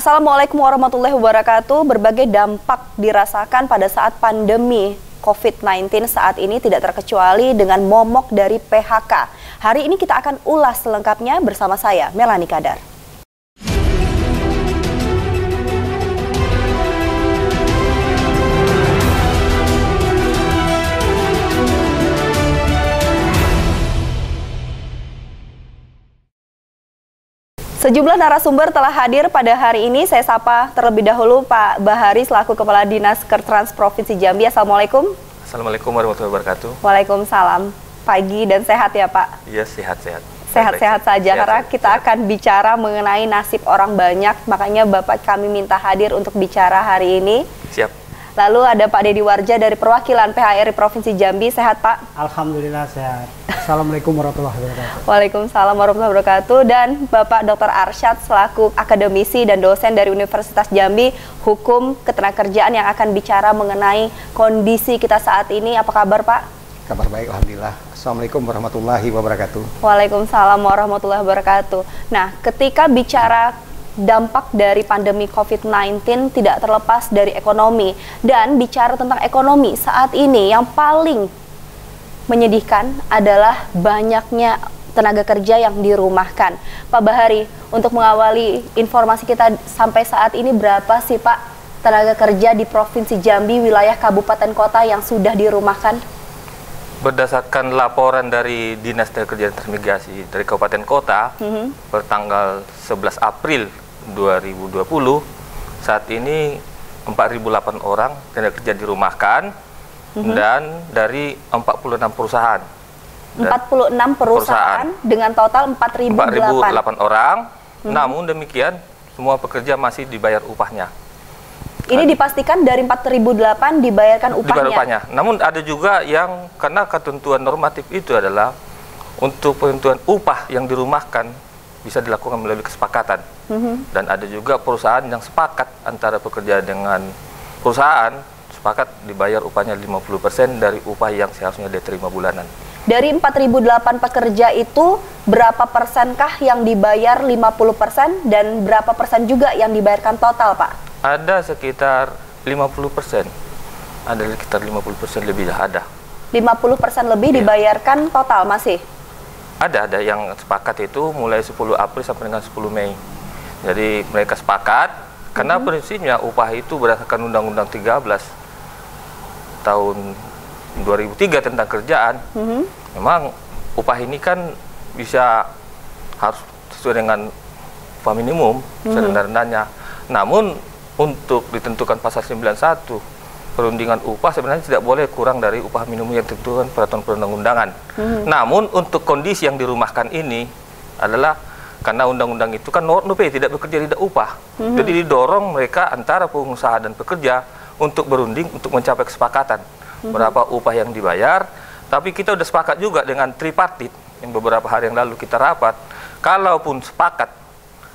Assalamualaikum warahmatullahi wabarakatuh. Berbagai dampak dirasakan pada saat pandemi COVID-19 saat ini tidak terkecuali dengan momok dari PHK. Hari ini kita akan ulas selengkapnya bersama saya, Melani Kadar. Sejumlah narasumber telah hadir pada hari ini. Saya sapa terlebih dahulu Pak Bahari selaku Kepala Dinas Kertrans Provinsi Jambi. Assalamualaikum. Assalamualaikum warahmatullahi wabarakatuh. Waalaikumsalam. Pagi dan sehat ya Pak? Iya, sehat-sehat. Sehat-sehat saja karena kita akan bicara mengenai nasib orang banyak. Makanya Bapak kami minta hadir untuk bicara hari ini. Siap. Lalu ada Pak Dedi Warja dari perwakilan PHRI Provinsi Jambi. Sehat Pak? Alhamdulillah sehat. Assalamualaikum warahmatullahi wabarakatuh. Waalaikumsalam warahmatullahi wabarakatuh. Dan Bapak Dr. Arsyad selaku akademisi dan dosen dari Universitas Jambi Hukum Ketenagakerjaan yang akan bicara mengenai kondisi kita saat ini. Apa kabar Pak? Kabar baik, alhamdulillah. Assalamualaikum warahmatullahi wabarakatuh. Waalaikumsalam warahmatullahi wabarakatuh. Nah, ketika bicara dampak dari pandemi COVID-19 tidak terlepas dari ekonomi. Dan bicara tentang ekonomi saat ini yang paling menyedihkan adalah banyaknya tenaga kerja yang dirumahkan. Pak Bahari, untuk mengawali informasi kita sampai saat ini berapa sih Pak tenaga kerja di Provinsi Jambi, wilayah kabupaten kota yang sudah dirumahkan? Berdasarkan laporan dari Dinas Tenaga Kerja dan Transmigrasi dari Kabupaten Kota per tanggal 11 April 2020, saat ini 4.008 orang tenaga kerja dirumahkan dan dari 46 perusahaan. 46 perusahaan dengan total 4.008 orang. Namun demikian, semua pekerja masih dibayar upahnya. Ini dipastikan dari 4.008 dibayarkan upahnya. Namun ada juga yang karena ketentuan normatif itu adalah untuk penentuan upah yang dirumahkan bisa dilakukan melalui kesepakatan. Dan ada juga perusahaan yang sepakat antara pekerja dengan perusahaan sepakat dibayar upahnya 50% dari upah yang seharusnya diterima bulanan. Dari 4.008 pekerja itu berapa persenkah yang dibayar 50% dan berapa persen juga yang dibayarkan total Pak? Ada sekitar 50%. Ada sekitar 50% lebih ada. 50% lebih dibayarkan total masih? Ada yang sepakat itu mulai 10 April sampai dengan 10 Mei. Jadi mereka sepakat karena prinsipnya upah itu berdasarkan Undang-Undang 13 tahun 2003 tentang kerjaan. Memang upah ini kan bisa harus sesuai dengan upah minimum serendah-rendahnya. Namun untuk ditentukan pasal 91 perundingan upah sebenarnya tidak boleh kurang dari upah minimum yang ditentukan peraturan perundang-undangan. Namun untuk kondisi yang dirumahkan ini adalah karena undang-undang itu kan non-pay, tidak bekerja tidak upah. Jadi didorong mereka antara pengusaha dan pekerja untuk berunding untuk mencapai kesepakatan berapa upah yang dibayar. Tapi kita sudah sepakat juga dengan tripartit yang beberapa hari yang lalu kita rapat. Kalaupun sepakat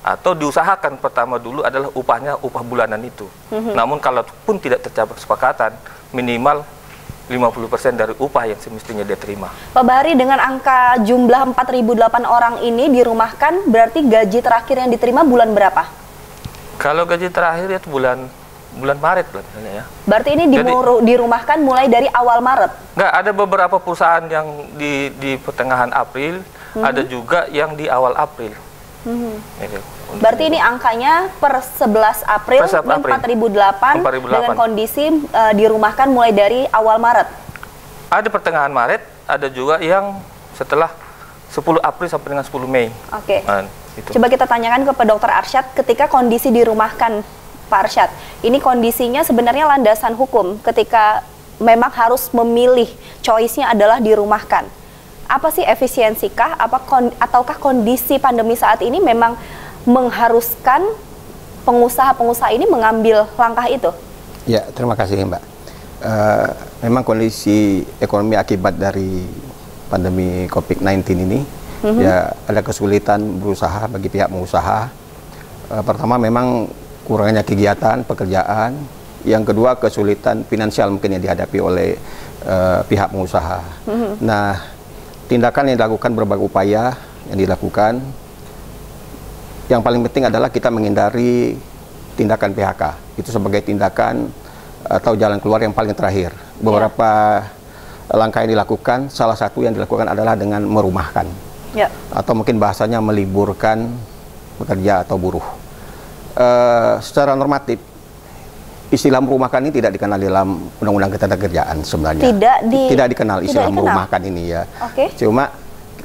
atau diusahakan pertama dulu adalah upahnya upah bulanan itu. Namun kalaupun tidak tercapai kesepakatan, minimal 50% dari upah yang semestinya dia terima. Pak Bahari, dengan angka jumlah 4.008 orang ini dirumahkan, berarti gaji terakhir yang diterima bulan berapa? Kalau gaji terakhir itu bulan Maret ya. Berarti ini dirumahkan mulai dari awal Maret? Enggak, ada beberapa perusahaan yang di pertengahan April, ada juga yang di awal April. Berarti ini angkanya per 11 April 4.008 dengan kondisi dirumahkan mulai dari awal Maret. Ada pertengahan Maret, ada juga yang setelah 10 April sampai dengan 10 Mei. Oke. Coba kita tanyakan ke Pak Dr. Arsyad, ketika kondisi dirumahkan Pak Arsyad, ini kondisinya sebenarnya landasan hukum ketika memang harus memilih, choice-nya adalah dirumahkan. Apa sih efisiensikah ataukah kondisi pandemi saat ini memang mengharuskan pengusaha-pengusaha ini mengambil langkah itu? Ya, terima kasih Mbak. Memang kondisi ekonomi akibat dari pandemi COVID-19 ini ya ada kesulitan berusaha bagi pihak pengusaha. Pertama memang kurangnya kegiatan pekerjaan, yang kedua kesulitan finansial mungkin yang dihadapi oleh pihak pengusaha. Nah, tindakan yang dilakukan, berbagai upaya yang dilakukan, yang paling penting adalah kita menghindari tindakan PHK. Itu sebagai tindakan atau jalan keluar yang paling terakhir. Beberapa langkah yang dilakukan, salah satu yang dilakukan adalah dengan merumahkan. Atau mungkin bahasanya meliburkan pekerja atau buruh. Secara normatif, istilah merumahkan ini tidak dikenal dalam Undang-Undang Ketenagakerjaan sebenarnya. Tidak dikenal istilah merumahkan ini ya. Cuma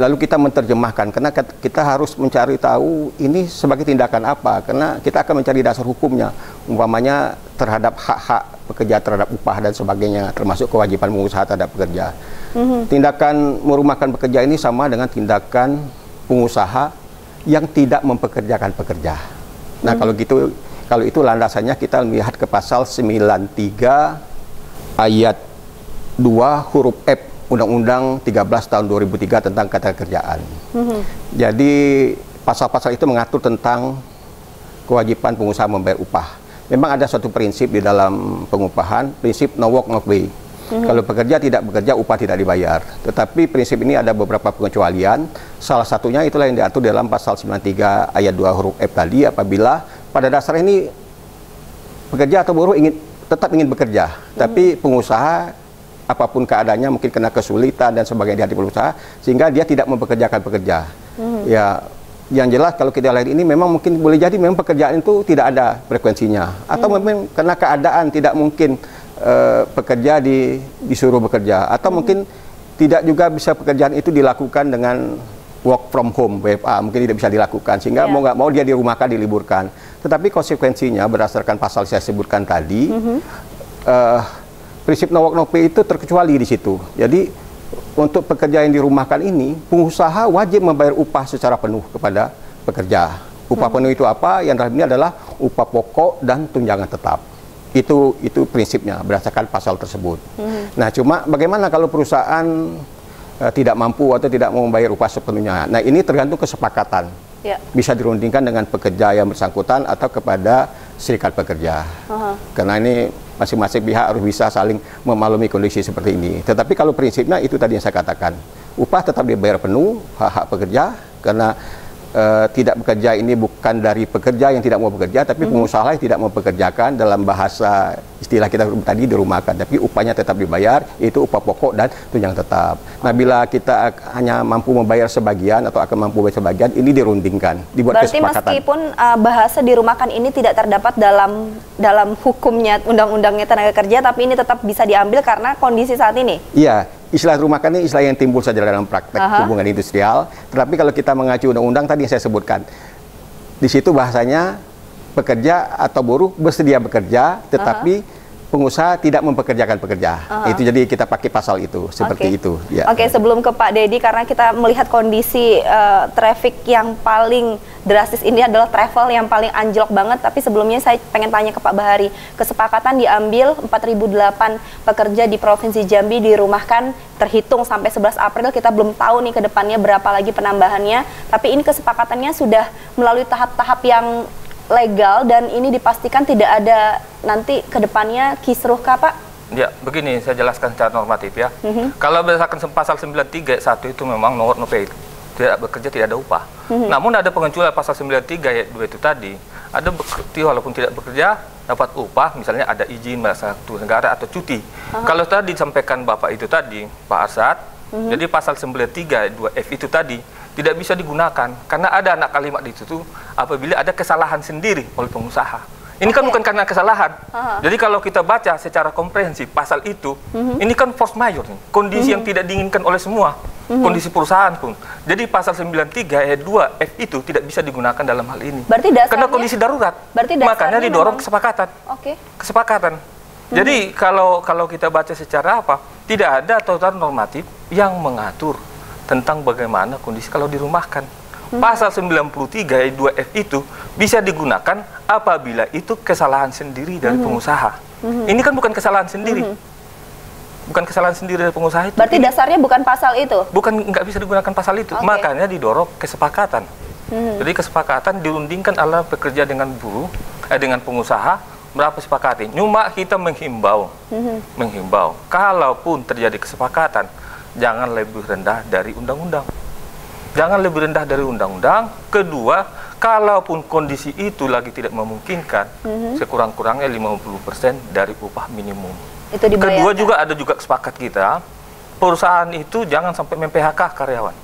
lalu kita menerjemahkan karena kita harus mencari tahu ini sebagai tindakan apa, karena kita akan mencari dasar hukumnya, umpamanya terhadap hak-hak pekerja terhadap upah dan sebagainya, termasuk kewajiban pengusaha terhadap pekerja. Tindakan merumahkan pekerja ini sama dengan tindakan pengusaha yang tidak mempekerjakan pekerja. Nah, kalau itu landasannya kita melihat ke pasal 93 ayat 2 huruf F Undang-Undang 13 tahun 2003 tentang ketenagakerjaan. Jadi pasal-pasal itu mengatur tentang kewajiban pengusaha membayar upah. Memang ada suatu prinsip di dalam pengupahan, prinsip no work no pay. Kalau pekerja tidak bekerja, upah tidak dibayar. Tetapi prinsip ini ada beberapa pengecualian. Salah satunya itulah yang diatur dalam pasal 93 ayat 2 huruf F tadi, apabila pada dasarnya ini pekerja atau buruh tetap ingin bekerja, tapi pengusaha apapun keadaannya mungkin kena kesulitan dan sebagainya di hati pengusaha sehingga dia tidak mempekerjakan pekerja. Ya, yang jelas kalau kita lihat ini memang mungkin boleh jadi memang pekerjaan itu tidak ada frekuensinya, atau memang karena keadaan tidak mungkin pekerja disuruh bekerja, atau mungkin tidak juga bisa pekerjaan itu dilakukan dengan work from home, WFA, mungkin tidak bisa dilakukan sehingga mau nggak mau dia dirumahkan, diliburkan. Tetapi konsekuensinya berdasarkan pasal saya sebutkan tadi, prinsip no work no pay itu terkecuali di situ. Jadi untuk pekerja yang dirumahkan ini, pengusaha wajib membayar upah secara penuh kepada pekerja. Upah penuh itu apa? Yang dalam ini adalah upah pokok dan tunjangan tetap. Itu prinsipnya berdasarkan pasal tersebut. Nah, cuma bagaimana kalau perusahaan tidak mampu atau tidak mau membayar upah sepenuhnya? Nah, ini tergantung kesepakatan. Bisa dirundingkan dengan pekerja yang bersangkutan atau kepada serikat pekerja. Karena ini masing-masing pihak harus bisa saling memaklumi kondisi seperti ini. Tetapi kalau prinsipnya itu tadi yang saya katakan, upah tetap dibayar penuh, hak-hak pekerja, karena tidak bekerja ini bukan dari pekerja yang tidak mau bekerja, tapi pengusaha yang tidak mau bekerjakan, dalam bahasa istilah kita tadi dirumahkan, tapi upahnya tetap dibayar, itu upah pokok dan tunjangan tetap. Nah, bila kita hanya mampu membayar sebagian atau akan mampu membayar sebagian, ini dirundingkan, dibuat berarti kesepakatan. Berarti meskipun bahasa dirumahkan ini tidak terdapat dalam hukumnya undang-undangnya tenaga kerja, tapi ini tetap bisa diambil karena kondisi saat ini? Iya. Istilah rumahkan ini istilah yang timbul saja dalam praktek hubungan industrial. Tetapi kalau kita mengacu undang-undang tadi yang saya sebutkan, di situ bahasanya pekerja atau buruh bersedia bekerja, tetapi pengusaha tidak mempekerjakan pekerja. Itu jadi kita pakai pasal itu seperti itu. Ya. Oke, sebelum ke Pak Dedi, karena kita melihat kondisi traffic yang paling drastis ini adalah travel yang paling anjlok banget. Tapi sebelumnya saya pengen tanya ke Pak Bahari, kesepakatan diambil 4.008 pekerja di Provinsi Jambi dirumahkan terhitung sampai 11 April. Kita belum tahu nih ke depannya berapa lagi penambahannya. Tapi ini kesepakatannya sudah melalui tahap-tahap yang legal dan ini dipastikan tidak ada nanti ke depannya kisruh kah, Pak? Ya, begini saya jelaskan secara normatif ya. Kalau berdasarkan pasal 93 1 itu memang no work no pay, tidak bekerja tidak ada upah. Namun ada pengecualian pasal 93 ayat 2 itu tadi, ada bekerja walaupun tidak bekerja dapat upah, misalnya ada izin melaksanakan tugas negara atau cuti. Kalau tadi disampaikan Bapak itu tadi, Pak Arsad, jadi pasal 93 ayat 2F itu tadi tidak bisa digunakan karena ada anak kalimat di situ apabila ada kesalahan sendiri oleh pengusaha. Ini kan bukan karena kesalahan. Jadi kalau kita baca secara komprehensif pasal itu, ini kan force majeure, kondisi yang tidak diinginkan oleh semua, kondisi perusahaan pun. Jadi pasal 93 ayat 2 F itu tidak bisa digunakan dalam hal ini. Berarti dasarnya, karena kondisi darurat. Makanya didorong kesepakatan. Kesepakatan. Jadi kalau kita baca secara apa, tidak ada aturan normatif yang mengatur tentang bagaimana kondisi kalau dirumahkan. Pasal 93 ayat 2F itu bisa digunakan apabila itu kesalahan sendiri dari pengusaha. Ini kan bukan kesalahan sendiri. Bukan kesalahan sendiri dari pengusaha itu. Berarti dasarnya bukan pasal itu? Bukan, nggak bisa digunakan pasal itu. Makanya didorong kesepakatan. Jadi kesepakatan dirundingkan ala pekerja dengan buruh, dengan pengusaha, berapa sepakati. Cuma kita menghimbau, kalaupun terjadi kesepakatan, jangan lebih rendah dari undang-undang. Jangan lebih rendah dari undang-undang. Kedua, Kalaupun kondisi itu lagi tidak memungkinkan, sekurang-kurangnya 50% dari upah minimum. Itu dibayarkan. Kedua juga ada juga sepakat kita, perusahaan itu jangan sampai mem-PHK karyawan.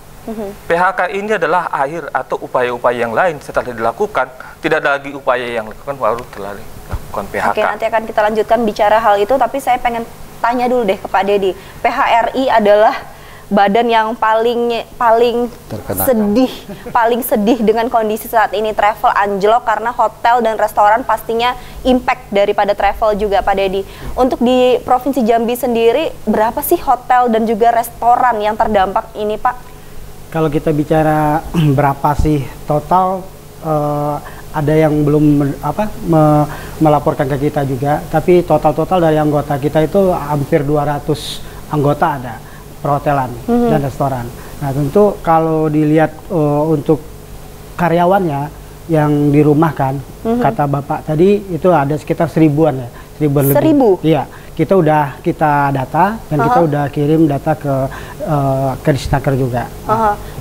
PHK ini adalah akhir atau upaya-upaya yang lain setelah dilakukan, tidak ada lagi upaya yang dilakukan baru telah dilakukan PHK. Oke, nanti akan kita lanjutkan bicara hal itu, tapi saya pengen tanya dulu deh ke Pak Dedi. PHRI adalah badan yang paling sedih dengan kondisi saat ini. Travel anjlok karena hotel dan restoran pastinya impact daripada travel juga, Pak Dedi. Untuk di Provinsi Jambi sendiri, berapa sih hotel dan juga restoran yang terdampak ini, Pak? Kalau kita bicara berapa sih total, ada yang belum melaporkan ke kita juga, tapi total dari anggota kita itu hampir 200 anggota ada perhotelan dan restoran. Nah, tentu kalau dilihat untuk karyawannya yang dirumahkan, kata Bapak tadi itu ada sekitar 1000-an ya, 1000 lebih. 1000? Iya, kita data dan kita udah kirim data ke Disnaker juga.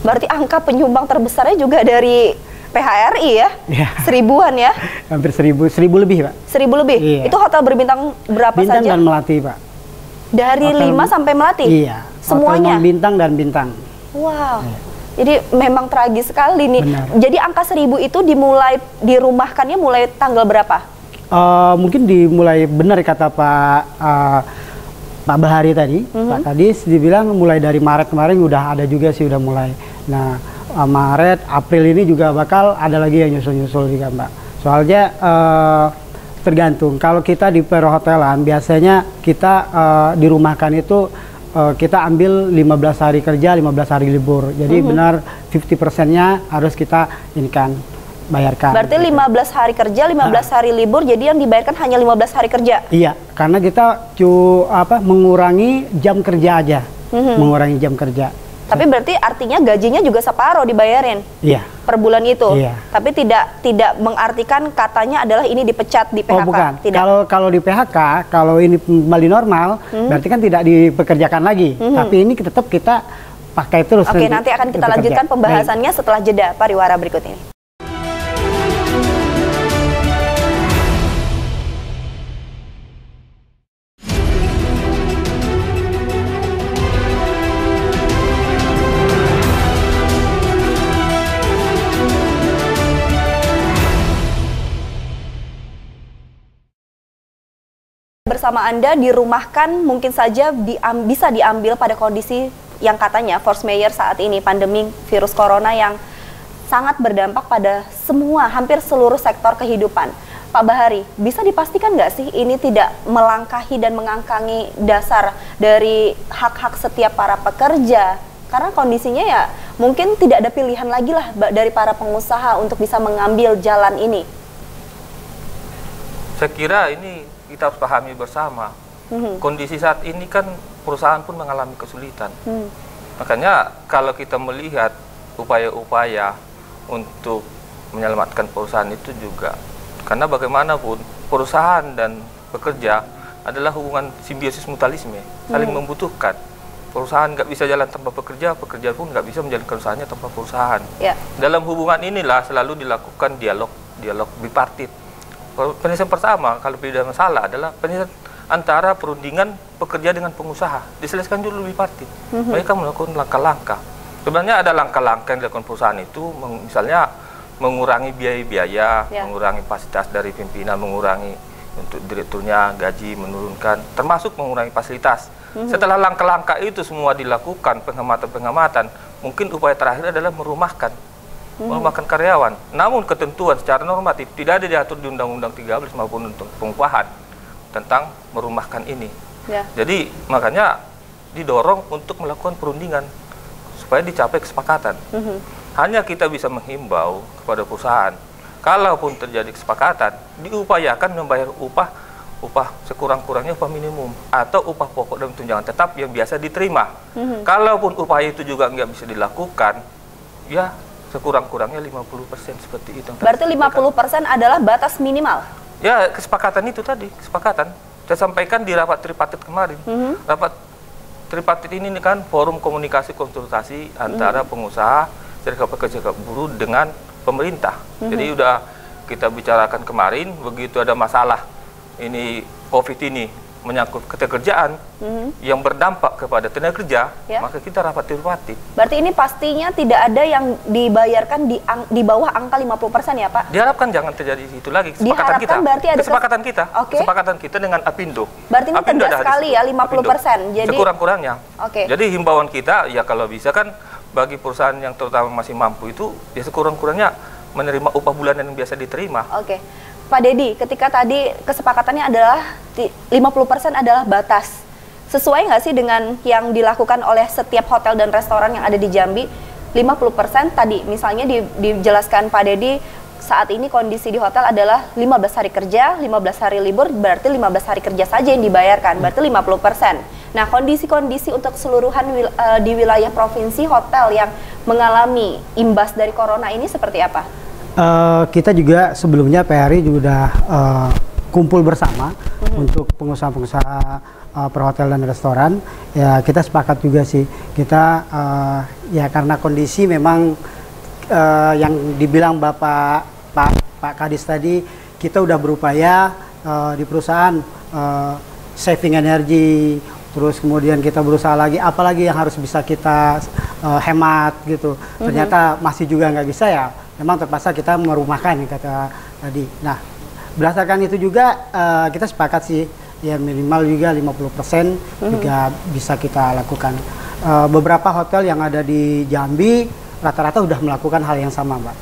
Berarti angka penyumbang terbesarnya juga dari PHRI ya? Iya. 1000-an ya? Hampir 1000 lebih, Pak. 1000 lebih? Iya. Itu hotel berbintang berapa Bintang saja? dan Melati, Pak. Dari Hotel 5 sampai Melati? Iya. Semuanya? Hotel bintang dan bintang. Wow. Jadi memang tragis sekali nih. Benar. Jadi angka 1000 itu dirumahkannya mulai tanggal berapa? Mungkin dimulai, benar kata Pak Bahari tadi. Pak Kadis dibilang mulai dari Maret kemarin udah ada juga sih, udah mulai. Nah, Maret, April ini juga bakal ada lagi yang nyusul-nyusul juga, Mbak. Soalnya tergantung. Kalau kita di perhotelan biasanya kita dirumahkan itu kita ambil 15 hari kerja, 15 hari libur. Jadi benar 50%-nya harus kita bayarkan. Berarti 15 hari kerja, 15 hari libur, jadi yang dibayarkan hanya 15 hari kerja? Iya, karena kita mengurangi jam kerja aja. Mengurangi jam kerja. Tapi berarti artinya gajinya juga separuh dibayarin? Iya. Per bulan itu? Iya. Tapi tidak mengartikan katanya adalah ini dipecat di PHK? Oh bukan, tidak. Kalau di PHK, kalau ini kembali normal, berarti kan tidak dipekerjakan lagi. Tapi ini tetap kita pakai terus. Oke, nanti akan kita lanjutkan pembahasannya setelah jeda pariwara berikut ini. Bersama Anda dirumahkan mungkin saja bisa diambil pada kondisi yang katanya force majeure saat ini, pandemi virus corona yang sangat berdampak pada hampir seluruh sektor kehidupan. Pak Bahari, bisa dipastikan nggak sih ini tidak melangkahi dan mengangkangi dasar dari hak-hak setiap para pekerja? Karena kondisinya ya mungkin tidak ada pilihan lagi lah dari para pengusaha untuk bisa mengambil jalan ini. Saya kira ini kita harus pahami bersama. Kondisi saat ini kan perusahaan pun mengalami kesulitan. Makanya kalau kita melihat upaya-upaya untuk menyelamatkan perusahaan itu juga, karena bagaimanapun perusahaan dan pekerja adalah hubungan simbiosis mutualisme, saling membutuhkan. Perusahaan nggak bisa jalan tanpa pekerja, pekerja pun nggak bisa menjalankan usahanya tanpa perusahaan. Dalam hubungan inilah selalu dilakukan dialog bipartit. Penyelesaian pertama kalau tidak masalah adalah penyelesaian antara perundingan pekerja dengan pengusaha, diselesaikan dulu bipartit. Mereka melakukan langkah-langkah. Sebenarnya ada langkah-langkah yang dilakukan perusahaan itu, misalnya mengurangi biaya-biaya, mengurangi fasilitas dari pimpinan, mengurangi untuk direkturnya gaji, menurunkan, termasuk mengurangi fasilitas. Setelah langkah-langkah itu semua dilakukan, pengamatan-pengamatan, mungkin upaya terakhir adalah merumahkan karyawan. Namun ketentuan secara normatif tidak ada diatur di Undang-Undang 13 maupun untuk pengupahan tentang merumahkan ini. Jadi makanya didorong untuk melakukan perundingan supaya dicapai kesepakatan. Hanya kita bisa menghimbau kepada perusahaan, kalaupun terjadi kesepakatan, diupayakan membayar upah sekurang-kurangnya upah minimum atau upah pokok dan tunjangan tetap yang biasa diterima. Kalaupun upaya itu juga nggak bisa dilakukan, ya sekurang-kurangnya 50% seperti itu. Berarti 50% adalah batas minimal? Ya, kesepakatan itu tadi, kesepakatan. Saya sampaikan di rapat tripartit kemarin. Rapat tripartit ini kan forum komunikasi konsultasi antara pengusaha, serikat pekerja, serikat buruh dengan pemerintah. Jadi udah kita bicarakan kemarin, begitu ada masalah ini COVID ini menyangkut keterkerjaan yang berdampak kepada tenaga kerja, maka kita rapat tripartit. Berarti ini pastinya tidak ada yang dibayarkan di bawah angka 50% ya Pak? Diharapkan jangan terjadi itu lagi. Kesepakatan kita. Berarti ada kesepakatan kita dengan Apindo. Berarti ini Apindo tegas sekali ya 50%. Jadi sekurang-kurangnya. Oke. Jadi himbauan kita ya kalau bisa kan bagi perusahaan yang terutama masih mampu itu ya sekurang-kurangnya menerima upah bulanan yang biasa diterima. Oke. Pak Dedi, ketika tadi kesepakatannya adalah 50% adalah batas. Sesuai nggak sih dengan yang dilakukan oleh setiap hotel dan restoran yang ada di Jambi? 50% tadi misalnya dijelaskan Pak Dedi, saat ini kondisi di hotel adalah 15 hari kerja, 15 hari libur, berarti 15 hari kerja saja yang dibayarkan, berarti 50%. Nah, kondisi-kondisi untuk keseluruhan di wilayah provinsi hotel yang mengalami imbas dari corona ini seperti apa? Kita juga sebelumnya PRI juga udah kumpul bersama untuk pengusaha-pengusaha perhotelan dan restoran. Ya kita sepakat juga sih, kita ya karena kondisi memang yang dibilang Pak Kadis tadi, kita udah berupaya di perusahaan saving energi, terus kemudian kita berusaha lagi apalagi yang harus bisa kita hemat gitu. Ternyata masih juga nggak bisa ya. Memang terpaksa kita merumahkan kata tadi. Nah, berdasarkan itu juga kita sepakat sih ya minimal juga 50% juga bisa kita lakukan. Beberapa hotel yang ada di Jambi rata-rata udah melakukan hal yang sama, Mbak.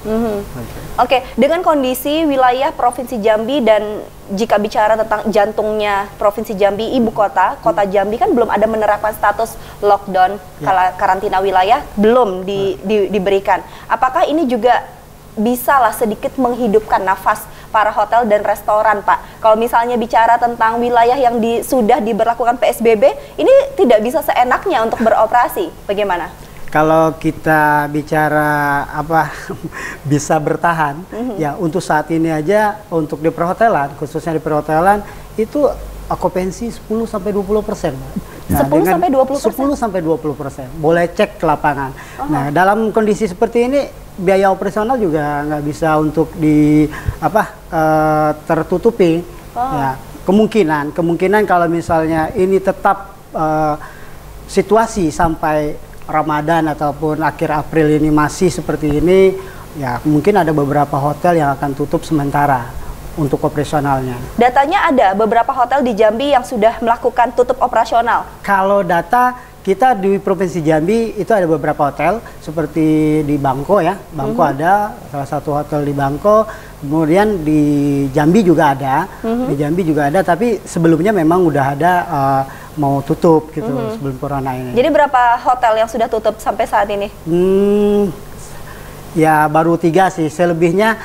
Oke, dengan kondisi wilayah Provinsi Jambi dan jika bicara tentang jantungnya Provinsi Jambi, ibu kota, kota Jambi kan belum ada menerapkan status lockdown, karantina wilayah belum diberikan. Apakah ini juga bisa lah sedikit menghidupkan nafas para hotel dan restoran, Pak? Kalau misalnya bicara tentang wilayah yang sudah diberlakukan PSBB, ini tidak bisa seenaknya untuk beroperasi, bagaimana? Kalau kita bicara bisa bertahan, ya untuk saat ini aja untuk di perhotelan, khususnya di perhotelan itu okupansi 10-20%. Nah, 10-20%. Boleh cek ke lapangan. Nah, dalam kondisi seperti ini biaya operasional juga nggak bisa untuk tertutupi. Ya, kemungkinan kalau misalnya ini tetap situasi sampai Ramadan ataupun akhir April ini masih seperti ini, ya mungkin ada beberapa hotel yang akan tutup sementara untuk operasionalnya. Datanya ada beberapa hotel di Jambi yang sudah melakukan tutup operasional. Kalau data kita di Provinsi Jambi itu ada beberapa hotel seperti di Bangko ya, Bangko ada salah satu hotel di Bangko, kemudian di Jambi juga ada, di Jambi juga ada, tapi sebelumnya memang udah ada mau tutup gitu sebelum corona ini. Jadi berapa hotel yang sudah tutup sampai saat ini? Ya baru 3 sih, selebihnya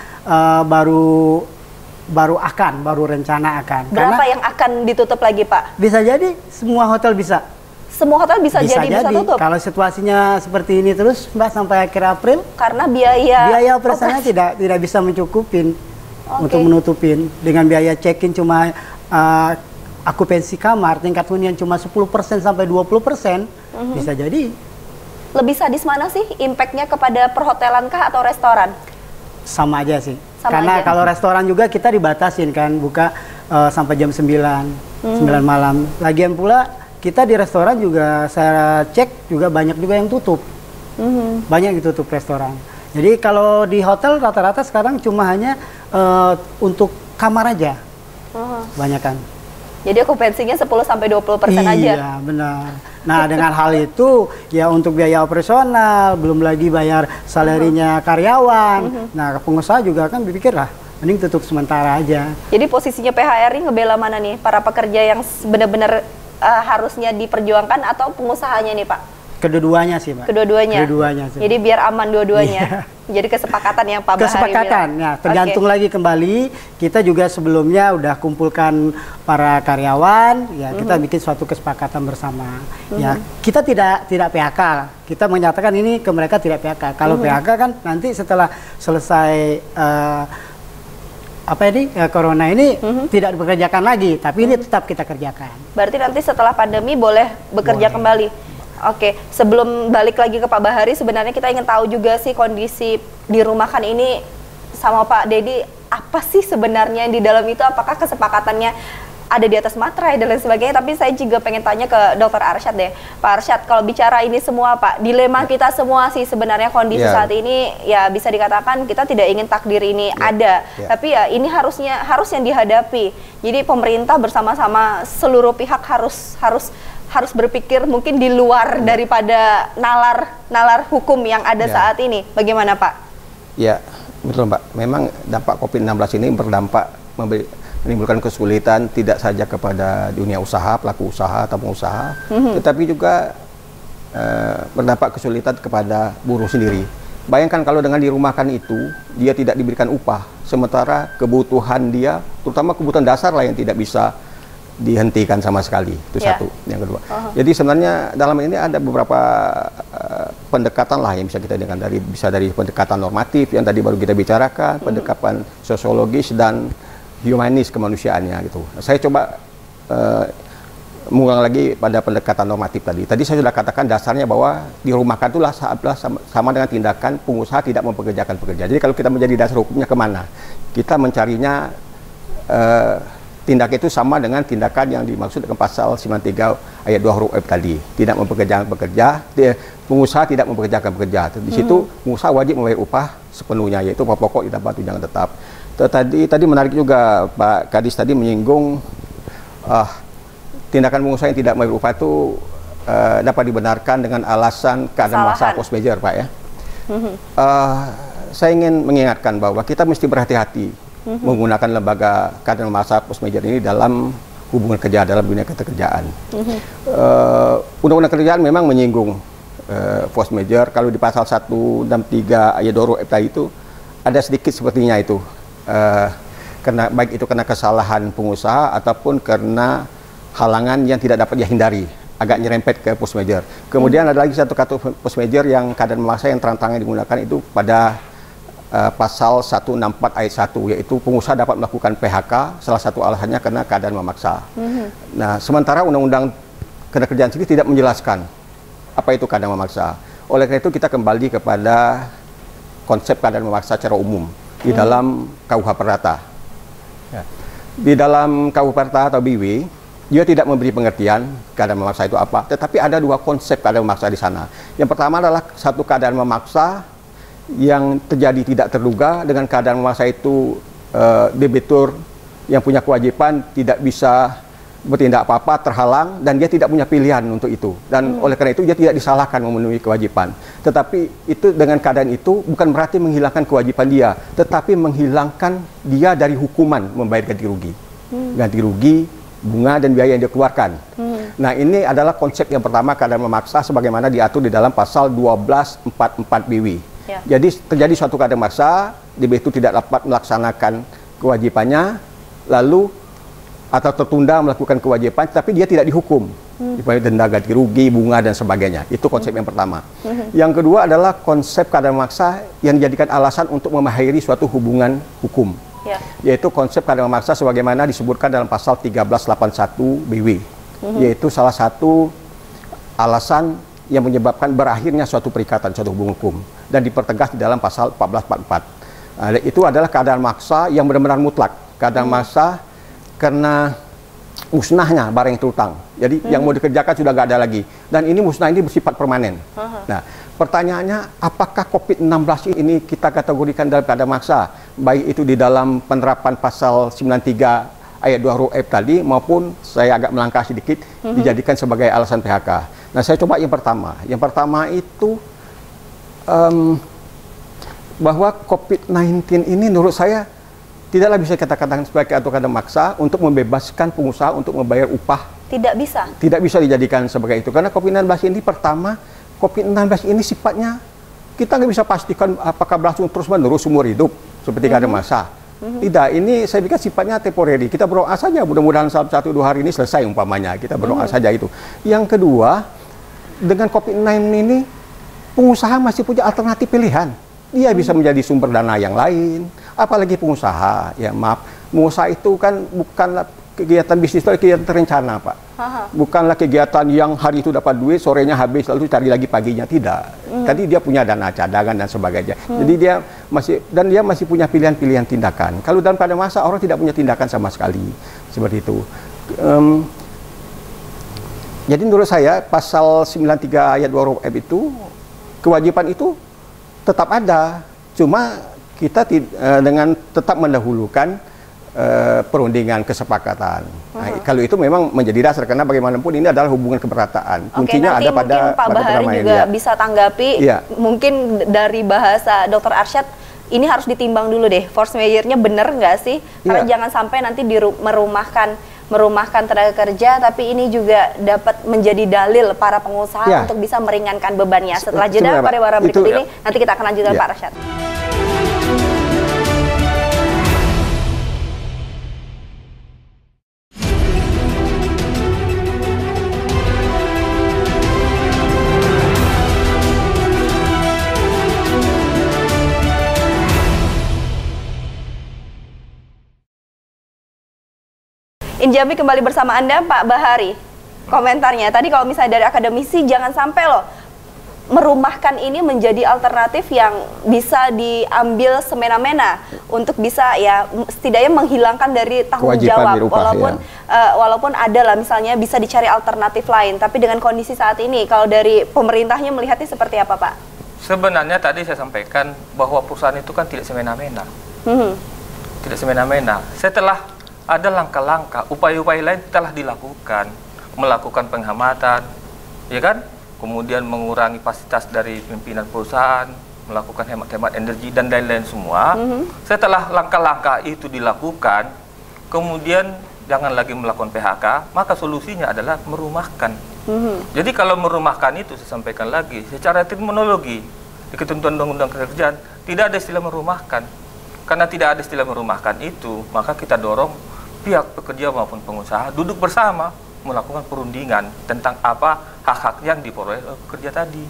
baru rencana akan. Berapa yang akan ditutup lagi, Pak? Bisa jadi semua hotel bisa. Semua hotel bisa tutup. Kalau situasinya seperti ini terus, Mbak, sampai akhir April. Karena biaya operasionalnya tidak bisa mencukupin untuk menutupin. Dengan biaya check-in cuma akupansi kamar tingkat hunian cuma 10% sampai 20%, bisa jadi. Lebih sadis mana sih impactnya kepada perhotelan kah atau restoran? Sama aja sih. Karena kalau restoran juga kita dibatasin kan, buka sampai jam 9 malam. Lagian pula kita di restoran juga saya cek juga banyak juga yang tutup. Banyak ditutup restoran. Jadi kalau di hotel rata-rata sekarang cuma hanya untuk kamar aja. Banyak kan. Jadi okupansinya 10-20% aja. Iya, benar. Nah, dengan hal itu ya untuk biaya operasional, belum lagi bayar salarinya karyawan. Nah, pengusaha juga kan berpikir lah, mending tutup sementara aja. Jadi posisinya PHRI ngebela mana nih? Para pekerja yang benar-benar harusnya diperjuangkan atau pengusahanya nih, Pak? Kedua-duanya sih, Pak. Kedua-duanya sih. Jadi biar aman dua-duanya. Jadi kesepakatan yang Pak Bahari bilang. Ya, tergantung lagi kembali. Kita juga sebelumnya udah kumpulkan para karyawan, ya kita bikin suatu kesepakatan bersama. Ya, kita tidak PHK. Kita menyatakan ini ke mereka tidak PHK. Kalau PHK kan nanti setelah selesai corona ini tidak dipekerjakan lagi, tapi ini tetap kita kerjakan. Berarti nanti setelah pandemi boleh bekerja kembali. Oke, sebelum balik lagi ke Pak Bahari, sebenarnya kita ingin tahu juga sih kondisi dirumahkan ini sama Pak Dedi, apa sih sebenarnya di dalam itu, apakah kesepakatannya ada di atas materai dan lain sebagainya. Tapi saya juga pengen tanya ke Dr. Arsyad deh. Pak Arsyad, kalau bicara ini semua Pak, dilema kita semua sih sebenarnya kondisi saat ini, ya bisa dikatakan kita tidak ingin takdir ini ada, tapi ya ini harus yang dihadapi. Jadi pemerintah bersama-sama seluruh pihak harus berpikir mungkin di luar daripada nalar hukum yang ada saat ini. Bagaimana Pak? Ya, betul Mbak. Memang dampak COVID-19 ini berdampak menimbulkan kesulitan tidak saja kepada dunia usaha, pelaku usaha atau pengusaha, tetapi juga berdampak kesulitan kepada buruh sendiri. Bayangkan kalau dengan dirumahkan itu, dia tidak diberikan upah, sementara kebutuhan dia, terutama kebutuhan dasar lah yang tidak bisa dihentikan sama sekali. Itu satu. Yang kedua, jadi sebenarnya dalam ini ada beberapa pendekatan lah yang bisa kita dengar, bisa dari pendekatan normatif yang tadi baru kita bicarakan, pendekatan sosiologis dan humanis kemanusiaannya gitu. Saya coba mengulang lagi pada pendekatan normatif tadi. Tadi saya sudah katakan dasarnya bahwa dirumahkan itulah sama dengan tindakan pengusaha tidak mempekerjakan pekerja. Jadi kalau kita menjadi dasar hukumnya kemana? Kita mencarinya tindakan itu sama dengan tindakan yang dimaksud dengan pasal 93 ayat 2 huruf F tadi. Tidak mempekerjakan pekerja, pengusaha tidak mempekerjakan pekerja. Di situ pengusaha wajib membayar upah sepenuhnya, yaitu upah pokok ditambah tunjangan tetap. Tadi menarik juga Pak Kadis tadi menyinggung tindakan pengusaha yang tidak membayar upah itu dapat dibenarkan dengan alasan keadaan masa post major Pak ya. Saya ingin mengingatkan bahwa kita mesti berhati-hati menggunakan lembaga keadaan masa post major ini dalam hubungan kerja, dalam dunia keterkerjaan. Undang-undang kerjaan memang menyinggung force major. Kalau di pasal 163 ayat 2 FTA itu ada sedikit sepertinya itu. Karena baik itu karena kesalahan pengusaha ataupun karena halangan yang tidak dapat dihindari, agak nyerempet ke post major. Kemudian ada lagi satu kata post major yang keadaan memaksa yang terang-terangan digunakan itu pada pasal 164 ayat 1, yaitu pengusaha dapat melakukan PHK, salah satu alasannya karena keadaan memaksa. Nah, sementara undang-undang ketenagakerjaan sendiri tidak menjelaskan apa itu keadaan memaksa. Oleh karena itu kita kembali kepada konsep keadaan memaksa secara umum di dalam KUH Perdata. Di dalam KUH Perdata atau BW, dia tidak memberi pengertian keadaan memaksa itu apa, tetapi ada dua konsep keadaan memaksa di sana. Yang pertama adalah satu keadaan memaksa yang terjadi tidak terduga, dengan keadaan memaksa itu debitur yang punya kewajiban tidak bisa bertindak apa-apa, terhalang, dan dia tidak punya pilihan untuk itu. Dan oleh karena itu dia tidak disalahkan memenuhi kewajiban. Tetapi itu dengan keadaan itu bukan berarti menghilangkan kewajiban dia, tetapi menghilangkan dia dari hukuman membayar ganti rugi. Ganti rugi, bunga dan biaya yang dia keluarkan. Nah, ini adalah konsep yang pertama keadaan memaksa sebagaimana diatur di dalam pasal 1244 BW. Jadi terjadi suatu keadaan memaksa, debitur tidak dapat melaksanakan kewajibannya, lalu atau tertunda melakukan kewajiban, tapi dia tidak dihukum, dibayar denda, ganti rugi, bunga dan sebagainya. Itu konsep yang pertama. Yang kedua adalah konsep keadaan memaksa yang dijadikan alasan untuk mengakhiri suatu hubungan hukum, yaitu konsep keadaan memaksa sebagaimana disebutkan dalam pasal 1381 BW, yaitu salah satu alasan yang menyebabkan berakhirnya suatu perikatan, suatu hubungan hukum, dan dipertegas di dalam pasal 1444. Itu adalah keadaan maksa yang benar-benar mutlak, keadaan maksa karena musnahnya barang yang terutang. Jadi yang mau dikerjakan sudah nggak ada lagi. Dan ini musnah ini bersifat permanen. Nah, pertanyaannya, apakah COVID-19 ini kita kategorikan dalam keadaan maksa? Baik itu di dalam penerapan pasal 93 ayat 2 huruf F tadi, maupun saya agak melangkah sedikit, dijadikan sebagai alasan PHK. Nah, saya coba yang pertama. Yang pertama itu bahwa COVID-19 ini menurut saya tidaklah bisa kita katakan sebagai keadaan maksa untuk membebaskan pengusaha untuk membayar upah. Tidak bisa. Tidak bisa dijadikan sebagai itu. Karena COVID-19 ini pertama, COVID-19 ini sifatnya kita nggak bisa pastikan apakah berlangsung terus-menerus seumur hidup seperti keadaan maksa. Tidak, ini saya pikir sifatnya temporary. Kita berdoa saja, mudah-mudahan 1-2 hari ini selesai umpamanya. Kita berdoa saja itu. Yang kedua, dengan COVID-19 ini, pengusaha masih punya alternatif pilihan. Dia bisa menjadi sumber dana yang lain, apalagi pengusaha. Ya maaf, pengusaha itu kan bukanlah kegiatan bisnis itu kegiatan terencana, Pak. Bukanlah kegiatan yang hari itu dapat duit, sorenya habis, lalu cari lagi paginya. Tidak. Tadi dia punya dana cadangan dan sebagainya. Jadi dia masih punya pilihan-pilihan tindakan. Kalau pada masa orang tidak punya tindakan sama sekali. Seperti itu. Jadi menurut saya pasal 93 ayat 2 huruf F itu, kewajiban itu tetap ada. Cuma kita dengan tetap mendahulukan perundingan kesepakatan. Nah, kalau itu memang menjadi dasar, karena bagaimanapun ini adalah hubungan keberatan. Kuncinya ada pada Pak Bahari juga bisa tanggapi. Mungkin dari bahasa Dr. Arsyad, ini harus ditimbang dulu deh, force majeure-nya benar nggak sih? Karena jangan sampai nanti merumahkan tenaga kerja, tapi ini juga dapat menjadi dalil para pengusaha untuk bisa meringankan bebannya. Setelah jeda pariwara berikut ini, nanti kita akan lanjutkan Pak Arsyad. Injami kembali bersama Anda, Pak Bahari. Komentarnya tadi, kalau misalnya dari akademisi, jangan sampai loh merumahkan ini menjadi alternatif yang bisa diambil semena-mena untuk bisa ya setidaknya menghilangkan dari tanggung jawab, walaupun ada lah misalnya bisa dicari alternatif lain. Tapi dengan kondisi saat ini, kalau dari pemerintahnya melihatnya seperti apa, Pak? Sebenarnya tadi saya sampaikan bahwa perusahaan itu kan tidak semena-mena. Tidak semena-mena. Setelah ada langkah-langkah, upaya-upaya lain telah dilakukan, melakukan penghematan, ya kan? Kemudian mengurangi fasilitas dari pimpinan perusahaan, melakukan hemat-hemat energi dan lain-lain semua. Setelah langkah-langkah itu dilakukan, kemudian jangan lagi melakukan PHK, maka solusinya adalah merumahkan. Jadi kalau merumahkan itu, saya sampaikan lagi, secara terminologi di ketentuan Undang-Undang Kerjaan tidak ada istilah merumahkan. Karena tidak ada istilah merumahkan itu, maka kita dorong pihak pekerja maupun pengusaha duduk bersama melakukan perundingan tentang apa hak-hak yang diperoleh oleh pekerja tadi.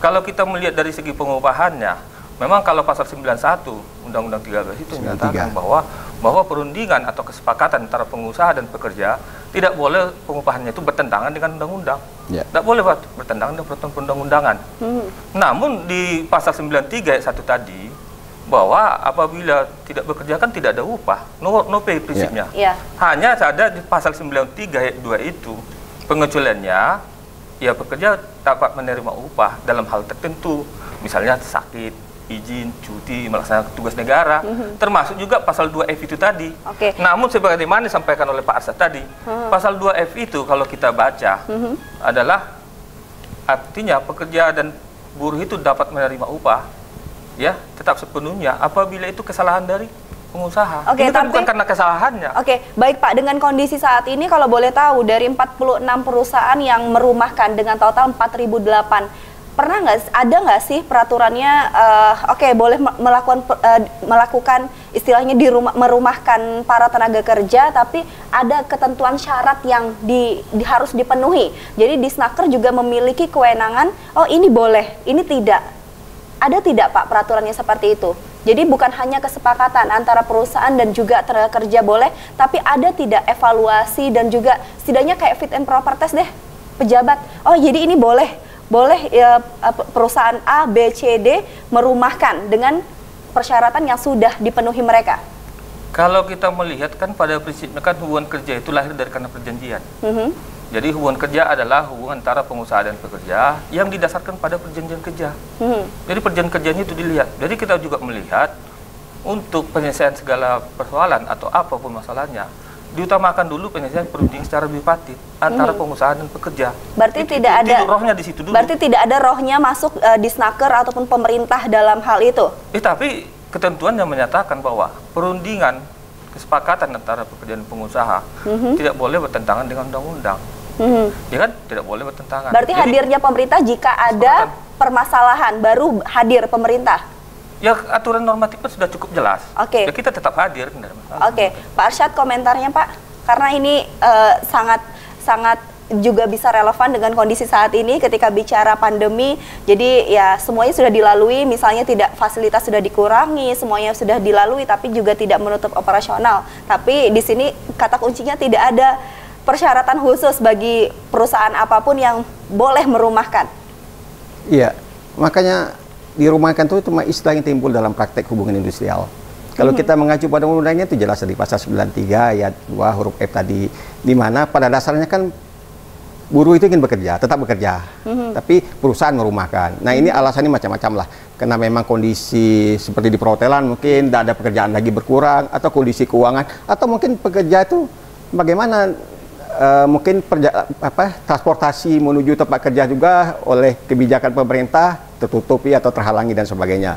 Kalau kita melihat dari segi pengupahannya, memang kalau pasal 91 Undang-Undang 13 itu menyatakan bahwa perundingan atau kesepakatan antara pengusaha dan pekerja tidak boleh pengupahannya itu bertentangan dengan undang-undang. Tidak boleh bertentangan dengan peraturan perundang-undangan. Namun di pasal 93 ayat 1 tadi, bahwa apabila tidak bekerja kan tidak ada upah, no pay prinsipnya. Hanya ada di pasal 93 ayat 2 itu pengecualiannya, ya pekerja dapat menerima upah dalam hal tertentu, misalnya sakit, izin, cuti, melaksanakan tugas negara, termasuk juga pasal 2F itu tadi. Namun sebagaimana disampaikan oleh Pak Arsyad tadi, pasal 2F itu kalau kita baca adalah artinya pekerja dan buruh itu dapat menerima upah ya tetap sepenuhnya apabila itu kesalahan dari pengusaha. Ini kan bukan karena kesalahannya. Baik Pak, dengan kondisi saat ini kalau boleh tahu, dari 46 perusahaan yang merumahkan dengan total 4.008, ada nggak sih peraturannya boleh melakukan istilahnya merumahkan para tenaga kerja, tapi ada ketentuan syarat yang harus dipenuhi. Jadi Disnaker juga memiliki kewenangan, ini boleh, ini tidak. Ada tidak Pak peraturannya seperti itu? Jadi bukan hanya kesepakatan antara perusahaan dan juga tenaga kerja boleh, tapi ada tidak evaluasi dan juga setidaknya kayak fit and proper test deh pejabat. Jadi ini boleh ya, perusahaan A, B, C, D merumahkan dengan persyaratan yang sudah dipenuhi mereka. Kalau kita melihat kan pada prinsipnya kan hubungan kerja itu lahir dari karena perjanjian. Jadi hubungan kerja adalah hubungan antara pengusaha dan pekerja yang didasarkan pada perjanjian kerja. Jadi perjanjian kerjanya itu dilihat. Jadi kita juga melihat untuk penyelesaian segala persoalan atau apapun masalahnya, diutamakan dulu penyelesaian perunding secara bipartit antara pengusaha dan pekerja. Berarti tidak ada rohnya di situ dulu. Berarti tidak ada rohnya masuk Disnaker ataupun pemerintah dalam hal itu. Tapi ketentuannya menyatakan bahwa perundingan kesepakatan antara pekerja dan pengusaha tidak boleh bertentangan dengan undang-undang. Ya kan? Tidak boleh bertentangan. Berarti jadi, hadirnya pemerintah jika ada permasalahan baru hadir pemerintah. Ya aturan normatifnya sudah cukup jelas. Ya kita tetap hadir. Pak Arsyad, komentarnya Pak, karena ini sangat juga bisa relevan dengan kondisi saat ini ketika bicara pandemi. Jadi ya semuanya sudah dilalui, misalnya tidak fasilitas sudah dikurangi, semuanya sudah dilalui tapi juga tidak menutup operasional. Tapi di sini kata kuncinya tidak ada persyaratan khusus bagi perusahaan apapun yang boleh merumahkan. Iya, makanya dirumahkan itu cuma istilah yang timbul dalam praktek hubungan industrial. Kalau kita mengacu pada undang-undangnya itu jelas di pasal 93 ayat 2 huruf F tadi, di mana pada dasarnya kan buruh itu ingin bekerja, tetap bekerja, tapi perusahaan merumahkan. Nah ini alasannya macam-macam lah, karena memang kondisi seperti di perhotelan mungkin tidak ada pekerjaan lagi berkurang, atau kondisi keuangan, atau mungkin pekerja itu bagaimana, mungkin transportasi menuju tempat kerja juga oleh kebijakan pemerintah tertutupi atau terhalangi dan sebagainya.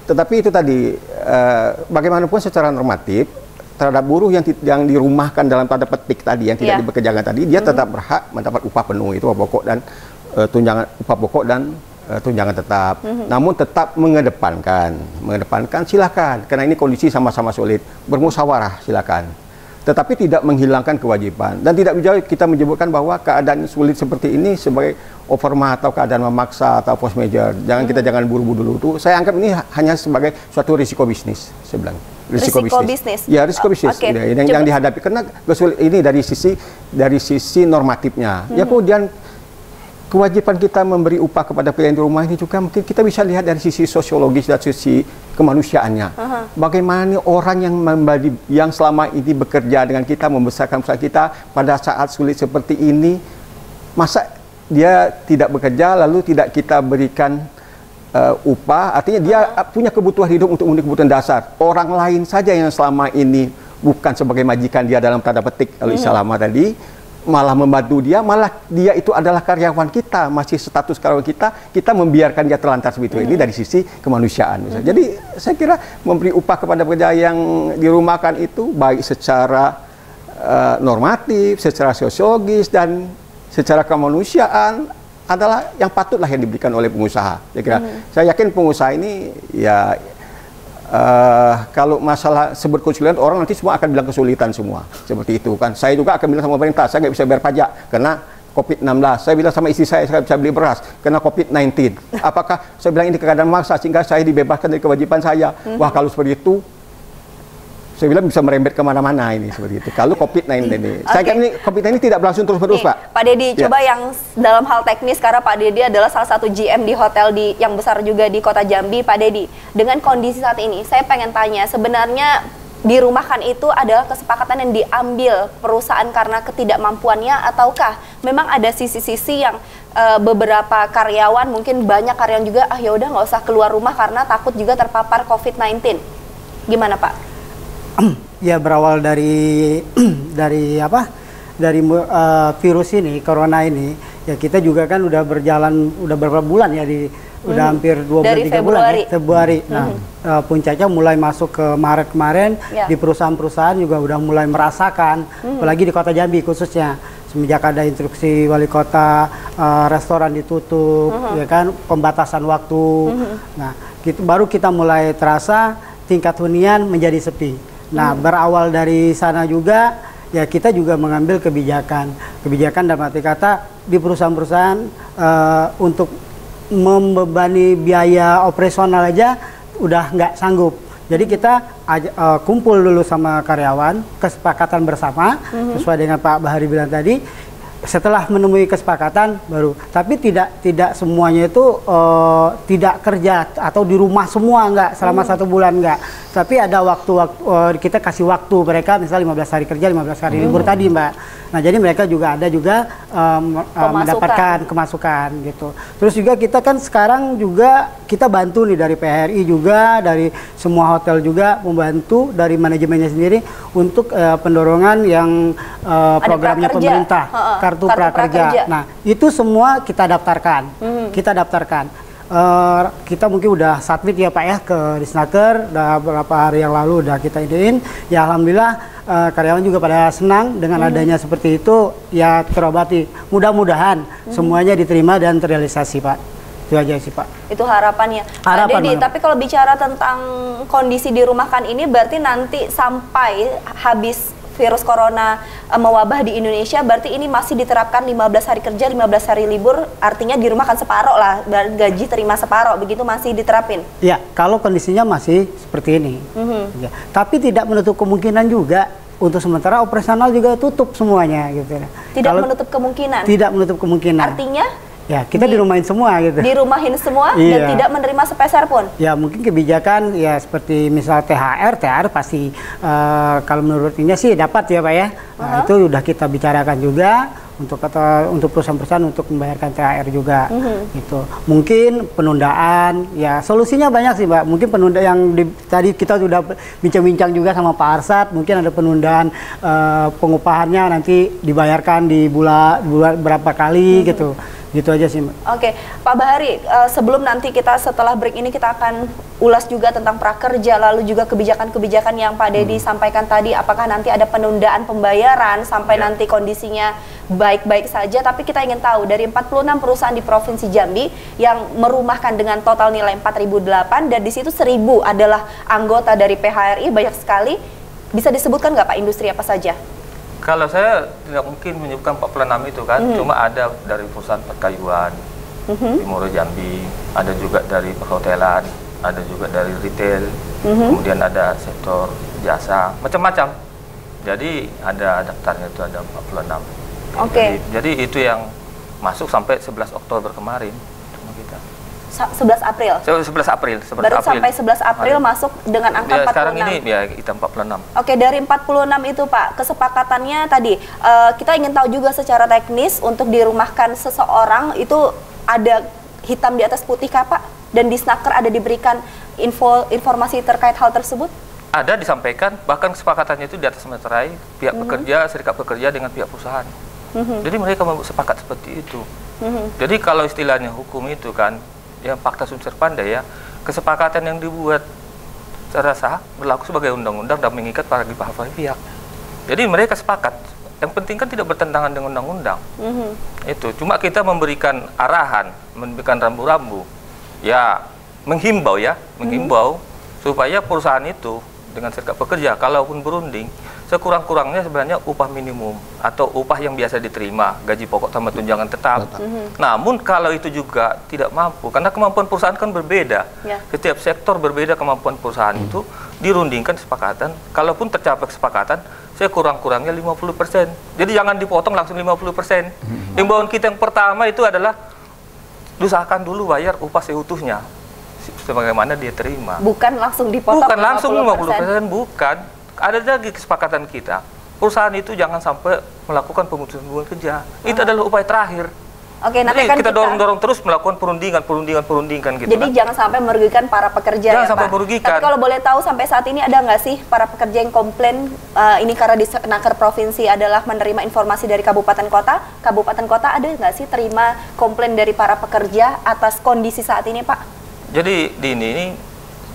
Tetapi itu tadi, bagaimanapun secara normatif, terhadap buruh yang dirumahkan dalam tanda petik tadi, yang tidak dipekerjakan tadi, dia tetap berhak mendapat upah penuh, itu upah pokok dan tunjangan upah pokok dan tunjangan tetap. Namun tetap mengedepankan silakan, karena ini kondisi sama-sama sulit, bermusyawarah silakan. Tetapi tidak menghilangkan kewajiban, dan tidak bisa kita menyebutkan bahwa keadaan sulit seperti ini sebagai overma atau keadaan memaksa atau force majeure. Jangan buru-buru dulu tuh. Saya anggap ini hanya sebagai suatu risiko bisnis, saya bilang. Risiko bisnis. Ya, risiko bisnis. Okay. Yang dihadapi karena ini dari sisi normatifnya. Ya, kemudian kewajiban kita memberi upah kepada pegawai di rumah ini juga mungkin kita bisa lihat dari sisi sosiologis dan sisi kemanusiaannya. Bagaimana orang yang selama ini bekerja dengan kita, membesarkan perusahaan kita, pada saat sulit seperti ini, masa dia tidak bekerja lalu tidak kita berikan upah? Artinya dia punya kebutuhan hidup untuk memenuhi kebutuhan dasar. Orang lain saja yang selama ini bukan sebagai majikan dia dalam tanda petik kalau Isalama tadi, malah membantu dia, malah dia itu adalah karyawan kita, masih status karyawan kita membiarkan dia terlantar seperti itu. Ini dari sisi kemanusiaan. Jadi saya kira memberi upah kepada pekerja yang dirumahkan itu baik secara normatif, secara sosiologis dan secara kemanusiaan adalah yang patutlah yang diberikan oleh pengusaha. Saya kira, saya yakin pengusaha ini ya kalau masalah sebut kesulitan, orang nanti semua akan bilang kesulitan semua seperti itu kan. Saya juga akan bilang sama pemerintah, saya nggak bisa bayar pajak karena COVID-19. Saya bilang sama istri saya nggak bisa beli beras karena COVID-19. Apakah saya bilang ini keadaan maksa sehingga saya dibebaskan dari kewajiban saya? Wah, kalau seperti itu saya bilang bisa merembet kemana-mana ini seperti itu. Kalau COVID-19 ini, saya kira ini COVID-19 tidak berlangsung terus-menerus, Pak. Pak Dedi, coba yang dalam hal teknis, karena Pak Dedi adalah salah satu GM di hotel yang besar juga di Kota Jambi. Pak Dedi, dengan kondisi saat ini, saya pengen tanya, sebenarnya dirumahkan itu adalah kesepakatan yang diambil perusahaan karena ketidakmampuannya, ataukah memang ada sisi-sisi yang beberapa karyawan, mungkin banyak karyawan juga, ya udah nggak usah keluar rumah karena takut juga terpapar COVID-19. Gimana, Pak? Ya, berawal dari virus ini, corona ini, ya kita juga kan udah berjalan udah beberapa bulan ya, udah hampir 2 bulan 3 bulan ya, Februari. Nah, puncaknya mulai masuk ke Maret kemarin, di perusahaan-perusahaan juga udah mulai merasakan, apalagi di Kota Jambi khususnya. Semenjak ada instruksi wali kota, restoran ditutup, ya kan, pembatasan waktu. Nah, baru kita mulai terasa tingkat hunian menjadi sepi. Nah, berawal dari sana juga, ya kita juga mengambil kebijakan dalam arti kata di perusahaan-perusahaan untuk membebani biaya operasional aja udah nggak sanggup. Jadi kita kumpul dulu sama karyawan, kesepakatan bersama, sesuai dengan Pak Bahari bilang tadi. Setelah menemui kesepakatan baru, tapi tidak semuanya itu tidak kerja atau di rumah semua, enggak selama 1 bulan, enggak. Tapi ada waktu kita kasih waktu mereka, misalnya 15 hari kerja, 15 hari libur tadi, Mbak. Nah, jadi mereka juga mendapatkan kemasukan gitu. Terus juga kita kan sekarang juga kita bantu nih dari PHRI juga, dari semua hotel juga membantu dari manajemennya sendiri untuk pendorongan yang programnya pemerintah, kartu prakerja. Nah, itu semua kita daftarkan. Kita mungkin udah submit ya Pak ya ke Disnaker, udah beberapa hari yang lalu udah kita idein. Ya alhamdulillah karyawan juga pada senang dengan adanya seperti itu, ya terobati. Mudah-mudahan semuanya diterima dan terrealisasi, Pak. Itu aja sih, Pak. Itu harapannya. Pak Dedi, tapi kalau bicara tentang kondisi dirumahkan ini berarti nanti sampai habis virus corona mewabah di Indonesia, berarti ini masih diterapkan 15 hari kerja, 15 hari libur, artinya dirumahkan separoh lah, gaji terima separoh, begitu masih diterapin? Ya, kalau kondisinya masih seperti ini. Ya. Tapi tidak menutup kemungkinan juga untuk sementara operasional juga tutup semuanya gitu. Tidak menutup kemungkinan? Tidak menutup kemungkinan. Artinya? Ya, kita dirumahin semua gitu. Dirumahin semua iya. Dan tidak menerima sepeser pun? Ya, mungkin kebijakan ya seperti misal THR pasti kalau menurut ini sih dapat ya Pak ya. Nah, itu sudah kita bicarakan juga untuk perusahaan-perusahaan untuk membayarkan THR juga. Gitu. Mungkin penundaan, ya solusinya banyak sih Mbak. Mungkin penundaan yang tadi kita sudah bincang-bincang juga sama Pak Arsad, mungkin ada penundaan pengupahannya nanti dibayarkan di bulan berapa kali gitu. Gitu aja sih Mbak. Oke, Pak Bahari, sebelum nanti kita setelah break ini kita akan ulas juga tentang prakerja, lalu juga kebijakan-kebijakan yang Pak Dedi sampaikan tadi, apakah nanti ada penundaan pembayaran sampai nanti kondisinya baik-baik saja, tapi kita ingin tahu dari 46 perusahaan di Provinsi Jambi yang merumahkan dengan total nilai 4.008 dan di situ 1.000 adalah anggota dari PHRI, banyak sekali. Bisa disebutkan nggak Pak industri apa saja? Kalau saya tidak mungkin menyebutkan 46 itu kan, cuma ada dari perusahaan perkayuan di Muaro Jambi, ada juga dari perhotelan, ada juga dari retail, kemudian ada sektor jasa, macam-macam. Jadi ada daftarnya itu ada 46. Oke. Jadi itu yang masuk sampai 11 Oktober kemarin. 11 April? 11 April. Baru sampai 11 April masuk dengan angka 46? Sekarang ini ya kita 46. Oke, dari 46 itu Pak, kesepakatannya tadi, kita ingin tahu juga secara teknis untuk dirumahkan seseorang itu ada hitam di atas putih kah Pak? Dan di Snaker ada diberikan informasi terkait hal tersebut? Ada disampaikan, bahkan kesepakatannya itu di atas materai, pihak pekerja, serikat pekerja dengan pihak perusahaan. Jadi mereka sepakat seperti itu. Jadi kalau istilahnya hukum itu kan, ya fakta sum serpanda ya, kesepakatan yang dibuat secara sah berlaku sebagai undang-undang dan mengikat para pihak. Jadi mereka sepakat. Yang penting kan tidak bertentangan dengan undang-undang. Itu cuma kita memberikan arahan, memberikan rambu-rambu, ya menghimbau supaya perusahaan itu dengan serikat pekerja kalaupun berunding sekurang-kurangnya sebenarnya upah minimum atau upah yang biasa diterima, gaji pokok tambah tunjangan tetap. Namun kalau itu juga tidak mampu, karena kemampuan perusahaan kan berbeda. Setiap sektor berbeda kemampuan perusahaan itu, dirundingkan kesepakatan. Kalaupun tercapai kesepakatan, sekurang-kurangnya 50%. Jadi jangan dipotong langsung 50%. Himbauan kita yang pertama itu adalah usahakan dulu bayar upah seutuhnya sebagaimana dia terima. Bukan langsung dipotong. Bukan langsung 50%, bukan. Ada lagi kesepakatan kita, perusahaan itu jangan sampai melakukan pemutusan hubungan kerja. Itu adalah upaya terakhir. Oke, nanti jadi kita dorong terus melakukan perundingan gitu. Jadi jangan sampai merugikan para pekerja. Jangan ya, sampai Pak. merugikan. Tapi kalau boleh tahu sampai saat ini ada nggak sih para pekerja yang komplain ini karena di Snaker provinsi adalah menerima informasi dari kabupaten kota? Kabupaten kota ada nggak sih terima komplain dari para pekerja atas kondisi saat ini, Pak? Jadi di ini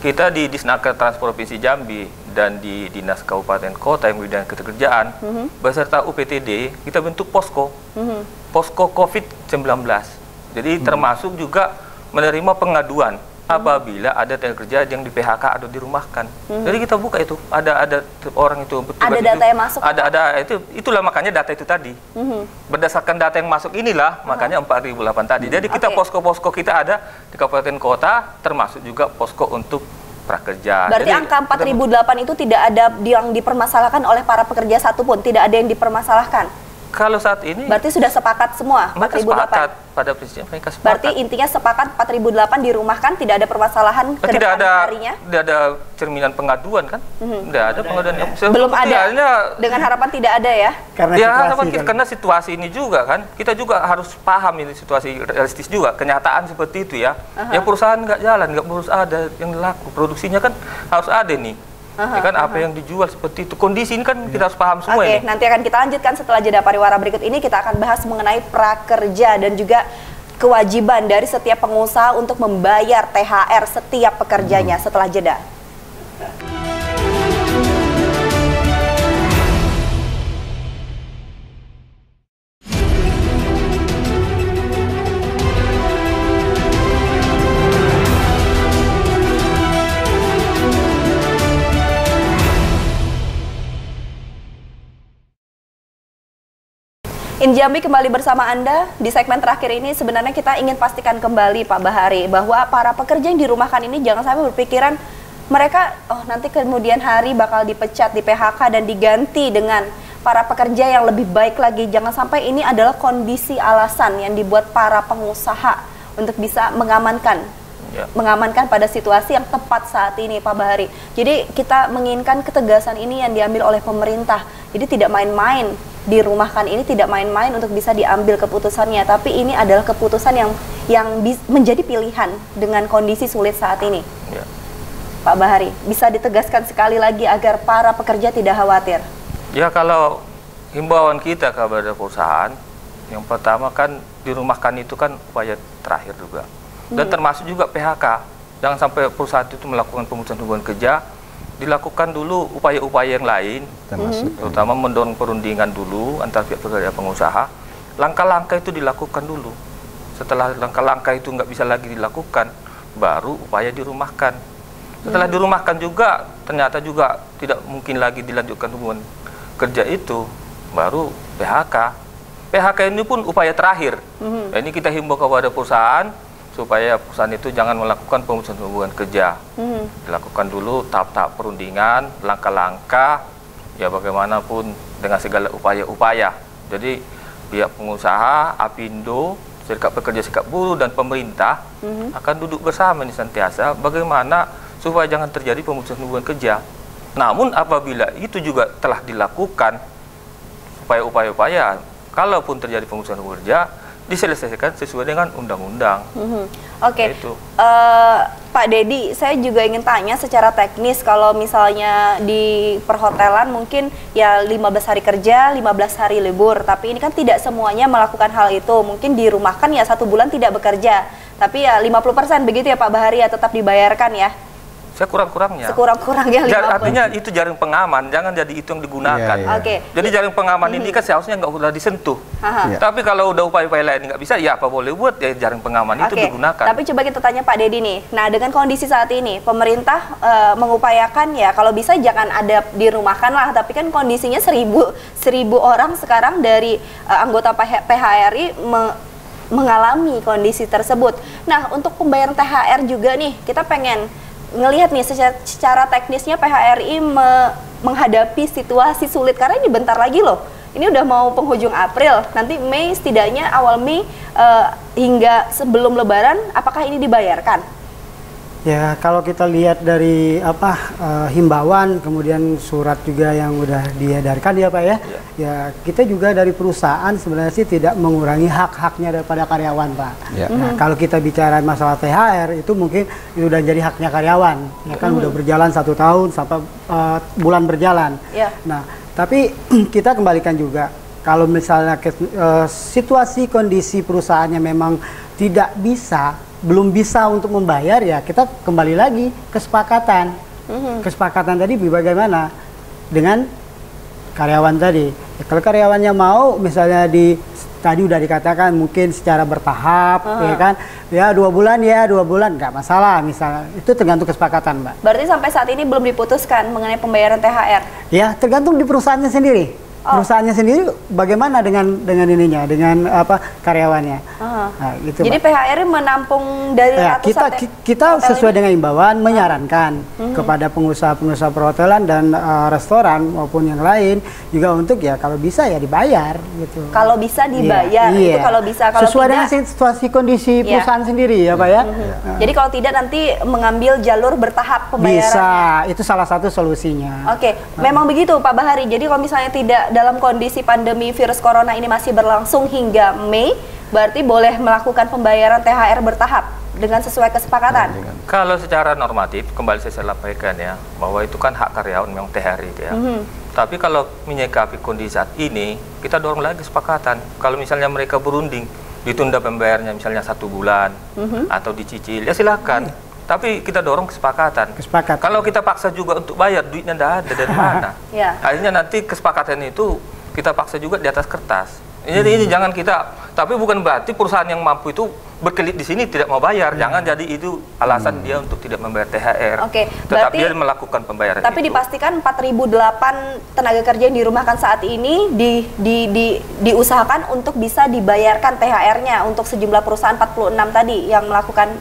kita di Disnaker Transportasi Jambi dan di Dinas Kabupaten Kota yang bidang ketekerjaan beserta UPTD kita bentuk posko, posko COVID-19. Jadi termasuk juga menerima pengaduan apabila ada tenaga kerja yang di PHK atau dirumahkan. Jadi kita buka itu, ada orang itu ada data yang masuk. Ada itulah makanya data itu tadi. Berdasarkan data yang masuk inilah makanya 4.008 tadi. Jadi kita posko-posko kita ada di kabupaten kota, termasuk juga posko untuk prakerja. Berarti jadi, angka 4.008 itu tidak ada yang dipermasalahkan oleh para pekerja satupun, tidak ada yang dipermasalahkan. Kalau saat ini berarti sudah sepakat semua 4.008. Pada prinsipnya mereka sepakat. Berarti intinya sepakat 4.008 dirumahkan, tidak ada permasalahan ke depan harinya. Tidak ada cerminan pengaduan kan? Tidak ada pengaduan yang belum ada. Dengan harapan tidak ada ya. Karena situasi ini juga kan, kita juga harus paham ini situasi realistis juga, kenyataan seperti itu ya. Ya perusahaan nggak jalan, nggak harus ada yang laku, produksinya kan harus ada nih. Ya kan apa yang dijual seperti itu, kondisi ini kan kita harus paham semua ini. Nanti akan kita lanjutkan setelah jeda pariwara berikut ini. Kita akan bahas mengenai prakerja dan juga kewajiban dari setiap pengusaha untuk membayar THR setiap pekerjanya setelah jeda. Injambi kembali bersama Anda. Di segmen terakhir ini sebenarnya kita ingin pastikan kembali Pak Bahari bahwa para pekerja yang dirumahkan ini jangan sampai berpikiran mereka nanti kemudian hari bakal dipecat, di PHK dan diganti dengan para pekerja yang lebih baik lagi. Jangan sampai ini adalah kondisi alasan yang dibuat para pengusaha untuk bisa mengamankan pada situasi yang tepat saat ini Pak Bahari. Jadi kita menginginkan ketegasan ini yang diambil oleh pemerintah. Jadi tidak main-main, dirumahkan ini tidak main-main untuk bisa diambil keputusannya, tapi ini adalah keputusan yang menjadi pilihan dengan kondisi sulit saat ini. Ya. Pak Bahari, bisa ditegaskan sekali lagi agar para pekerja tidak khawatir. Ya, kalau himbauan kita kepada perusahaan, yang pertama kan dirumahkan itu kan upaya terakhir juga. Dan termasuk juga PHK. Jangan sampai perusahaan itu melakukan pemutusan hubungan kerja, dilakukan dulu upaya-upaya yang lain, terutama mendorong perundingan dulu antara pihak pekerja dan pengusaha. Langkah-langkah itu dilakukan dulu. Setelah langkah-langkah itu nggak bisa lagi dilakukan, baru upaya dirumahkan. Setelah dirumahkan juga, ternyata juga tidak mungkin lagi dilanjutkan hubungan kerja itu, baru PHK. PHK ini pun upaya terakhir. Ini kita himbau kepada perusahaan, supaya perusahaan itu jangan melakukan pemutusan hubungan kerja. Dilakukan dulu tahap-tahap perundingan, langkah-langkah, ya bagaimanapun dengan segala upaya-upaya. Jadi pihak pengusaha, Apindo, Serikat Pekerja Serikat Buruh, dan pemerintah akan duduk bersama ini sentiasa bagaimana supaya jangan terjadi pemutusan hubungan kerja. Namun apabila itu juga telah dilakukan upaya-upaya, kalaupun terjadi pemutusan hubungan kerja, diselesaikan sesuai dengan undang-undang. Oke. Pak Dedi, saya juga ingin tanya secara teknis, kalau misalnya di perhotelan mungkin ya 15 hari kerja, 15 hari libur, tapi ini kan tidak semuanya melakukan hal itu. Mungkin dirumahkan ya 1 bulan tidak bekerja, tapi ya 50% begitu ya Pak Bahari, ya tetap dibayarkan ya? Sekurang-kurangnya. Sekurang-kurangnya 50%. Artinya itu jaring pengaman, jangan jadi itu yang digunakan. Oke. Jadi jaring pengaman ini kan seharusnya nggak usah disentuh. Tapi kalau udah upaya-upaya lain nggak bisa, ya apa boleh buat, ya jaring pengaman itu digunakan. Tapi coba kita tanya Pak Dedi nih. Nah, dengan kondisi saat ini, pemerintah mengupayakan ya kalau bisa jangan ada dirumahkan lah. Tapi kan kondisinya 1000 orang sekarang dari anggota PHRI mengalami kondisi tersebut. Nah, untuk pembayaran THR juga nih, kita pengen ngelihat nih secara teknisnya PHRI menghadapi situasi sulit karena ini bentar lagi loh. Ini udah mau penghujung April, nanti Mei, setidaknya awal Mei hingga sebelum Lebaran, apakah ini dibayarkan? Ya, kalau kita lihat dari himbauan, kemudian surat juga yang udah diedarkan ya Pak ya. Ya, kita juga dari perusahaan sebenarnya sih tidak mengurangi hak-haknya daripada karyawan Pak. Nah, kalau kita bicara masalah THR itu mungkin itu udah jadi haknya karyawan. Ya kan udah berjalan 1 tahun sampai bulan berjalan. Nah, tapi kita kembalikan juga kalau misalnya situasi kondisi perusahaannya memang tidak belum bisa untuk membayar, ya kita kembali lagi kesepakatan. Kesepakatan tadi bagaimana dengan karyawan tadi. Ya, kalau karyawannya mau, misalnya tadi udah dikatakan mungkin secara bertahap, ya kan, ya 2 bulan nggak masalah, misalnya itu tergantung kesepakatan Mbak. Berarti sampai saat ini belum diputuskan mengenai pembayaran THR? Ya tergantung di perusahaannya sendiri. Perusahaannya sendiri bagaimana dengan karyawannya. Nah, gitu, jadi PHRI menampung dari ratusan kita sesuai dengan imbauan menyarankan kepada pengusaha-pengusaha perhotelan dan restoran maupun yang lain juga untuk ya kalau bisa ya dibayar gitu. Kalau bisa dibayar, itu kalau bisa. Kalau sesuai tidak, dengan situasi kondisi perusahaan sendiri ya Pak ya. Jadi kalau tidak nanti mengambil jalur bertahap pembayaran. Bisa, itu salah satu solusinya. Oke, memang begitu Pak Bahari. Jadi kalau misalnya tidak dalam kondisi pandemi virus corona ini masih berlangsung hingga Mei, berarti boleh melakukan pembayaran THR bertahap dengan sesuai kesepakatan. Kalau secara normatif, kembali saya sampaikan ya, bahwa itu kan hak karyawan memang THR itu ya. Tapi kalau menyikapi kondisi saat ini, kita dorong lagi kesepakatan. Kalau misalnya mereka berunding, ditunda pembayarannya misalnya 1 bulan atau dicicil, ya silakan. Tapi kita dorong kesepakatan. Kalau kita paksa juga untuk bayar, duitnya tidak ada dari mana. Akhirnya nanti kesepakatan itu kita paksa juga di atas kertas. Jadi ini jangan kita, tapi bukan berarti perusahaan yang mampu itu berkelit di sini tidak mau bayar. Jangan jadi itu alasan dia untuk tidak membayar THR. Oke, Tetap berarti dia melakukan pembayaran tapi itu. dipastikan 4.008 tenaga kerja yang dirumahkan saat ini diusahakan untuk bisa dibayarkan THR-nya untuk sejumlah perusahaan 46 tadi yang melakukan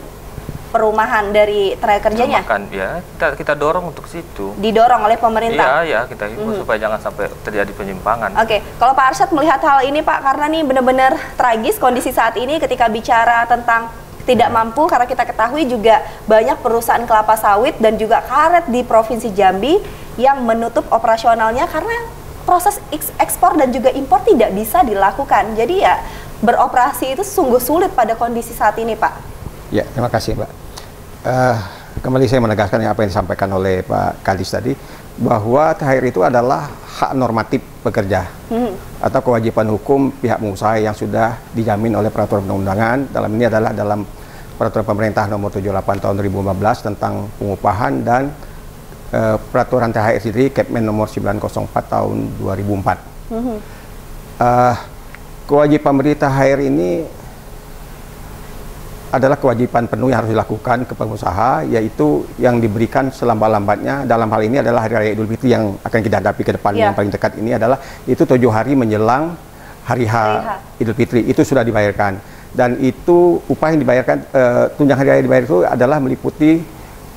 perumahan dari tenaga kerjanya. Makan ya, kita dorong untuk situ. Didorong oleh pemerintah. Iya, kita himbau supaya jangan sampai terjadi penyimpangan. Oke, kalau Pak Arsyad melihat hal ini Pak, karena nih benar-benar tragis kondisi saat ini ketika bicara tentang tidak mampu, karena kita ketahui juga banyak perusahaan kelapa sawit dan juga karet di Provinsi Jambi yang menutup operasionalnya karena proses ekspor dan juga impor tidak bisa dilakukan. Jadi ya beroperasi itu sungguh sulit pada kondisi saat ini Pak. Ya, terima kasih Mbak. Kembali saya menegaskan apa yang disampaikan oleh Pak Kadis tadi, bahwa THR itu adalah hak normatif pekerja atau kewajiban hukum pihak pengusaha yang sudah dijamin oleh peraturan perundang-undangan. Dalam ini adalah dalam peraturan pemerintah nomor 78 tahun 2015 tentang pengupahan dan peraturan THR sendiri Kepmen nomor 904 tahun 2004. Kewajiban beri THR ini adalah kewajiban penuh yang harus dilakukan ke pengusaha, yaitu yang diberikan selambat-lambatnya. Dalam hal ini adalah Hari Raya Idul Fitri yang akan kita hadapi ke depan yang paling dekat ini adalah itu 7 hari menjelang Hari H Idul Fitri itu sudah dibayarkan, dan itu upah yang dibayarkan, tunjangan hari raya dibayar itu adalah meliputi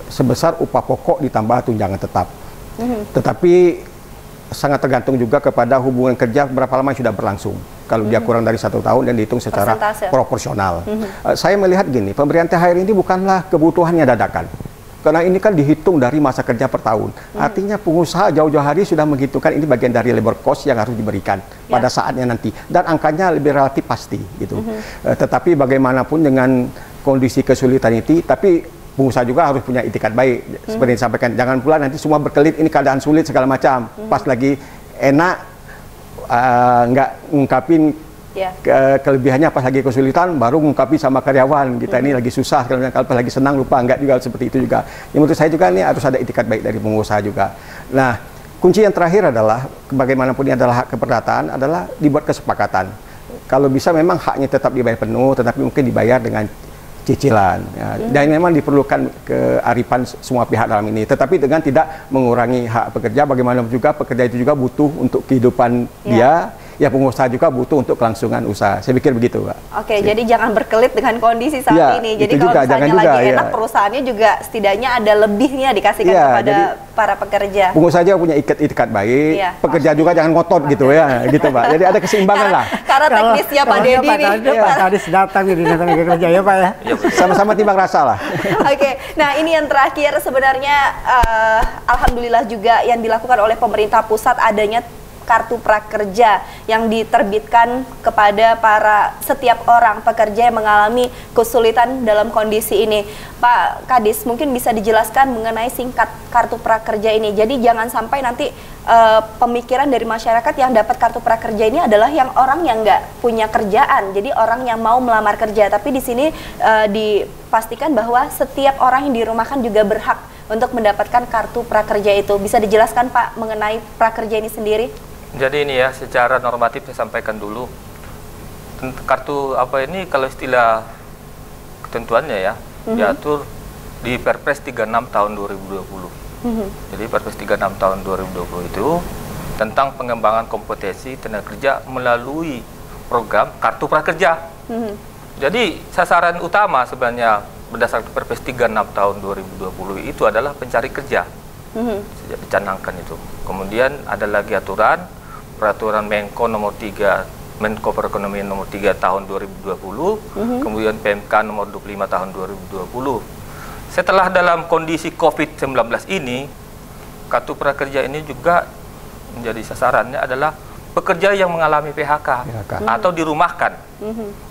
sebesar upah pokok ditambah tunjangan tetap. Tetapi sangat tergantung juga kepada hubungan kerja berapa lama yang sudah berlangsung. Kalau dia kurang dari 1 tahun dan dihitung secara proporsional. Saya melihat gini, pemberian THR ini bukanlah kebutuhannya dadakan. Karena ini kan dihitung dari masa kerja per tahun. Artinya pengusaha jauh-jauh hari sudah menghitungkan ini bagian dari labor cost yang harus diberikan pada saatnya nanti. Dan angkanya lebih relatif pasti gitu. Tetapi bagaimanapun dengan kondisi kesulitan itu, tapi pengusaha juga harus punya itikat baik. Seperti yang disampaikan, jangan pula nanti semua berkelit, ini keadaan sulit segala macam. Pas lagi enak, nggak ngungkapin kelebihannya, pas lagi kesulitan baru ngungkapin sama karyawan kita ini lagi susah, kalau pas lagi senang lupa, nggak juga seperti itu juga. Yang menurut saya juga ini harus ada itikat baik dari pengusaha juga. Nah, kunci yang terakhir adalah bagaimanapun ini adalah hak keperdataan, adalah dibuat kesepakatan. Kalau bisa memang haknya tetap dibayar penuh, tetapi mungkin dibayar dengan cicilan ya. Dan memang diperlukan kearifan semua pihak dalam ini, tetapi dengan tidak mengurangi hak pekerja. Bagaimanapun juga pekerja itu juga butuh untuk kehidupan dia, ya pengusaha juga butuh untuk kelangsungan usaha. Saya pikir begitu, Pak. Oke, jadi jangan berkelit dengan kondisi saat ini. Jadi kalau misalnya lagi enak, perusahaannya juga setidaknya ada lebihnya dikasihkan kepada para pekerja. Pengusaha juga punya itikat baik, pekerja juga jangan ngotot gitu ya, gitu Pak. Jadi ada keseimbangan lah. Karena teknisnya Pak Dedi nih. Pak Kadis datang di tenaga kerja ya Pak ya. Sama-sama timbang rasa lah. Oke, nah ini yang terakhir sebenarnya alhamdulillah juga yang dilakukan oleh pemerintah pusat adanya kartu prakerja yang diterbitkan kepada setiap orang pekerja yang mengalami kesulitan dalam kondisi ini. Pak Kadis, mungkin bisa dijelaskan mengenai singkat kartu prakerja ini. Jadi jangan sampai nanti pemikiran dari masyarakat yang dapat kartu prakerja ini adalah yang orang yang nggak punya kerjaan, jadi orang yang mau melamar kerja. Tapi di sini dipastikan bahwa setiap orang yang dirumahkan juga berhak untuk mendapatkan kartu prakerja itu. Bisa dijelaskan Pak mengenai prakerja ini sendiri? Jadi ini ya, secara normatif saya sampaikan dulu. Kartu apa ini, kalau istilah ketentuannya ya, diatur di Perpres 36 tahun 2020. Jadi Perpres 36 tahun 2020 itu tentang pengembangan kompetensi tenaga kerja melalui program kartu prakerja. Jadi sasaran utama sebenarnya berdasarkan Perpres 36 tahun 2020 itu adalah pencari kerja. Sejak dicanangkan itu. Kemudian ada lagi peraturan Menko nomor 3, Menko Perekonomian nomor 3 tahun 2020, kemudian PMK nomor 25 tahun 2020. Setelah dalam kondisi COVID-19 ini, kartu prakerja ini juga menjadi sasarannya adalah pekerja yang mengalami PHK. Atau dirumahkan,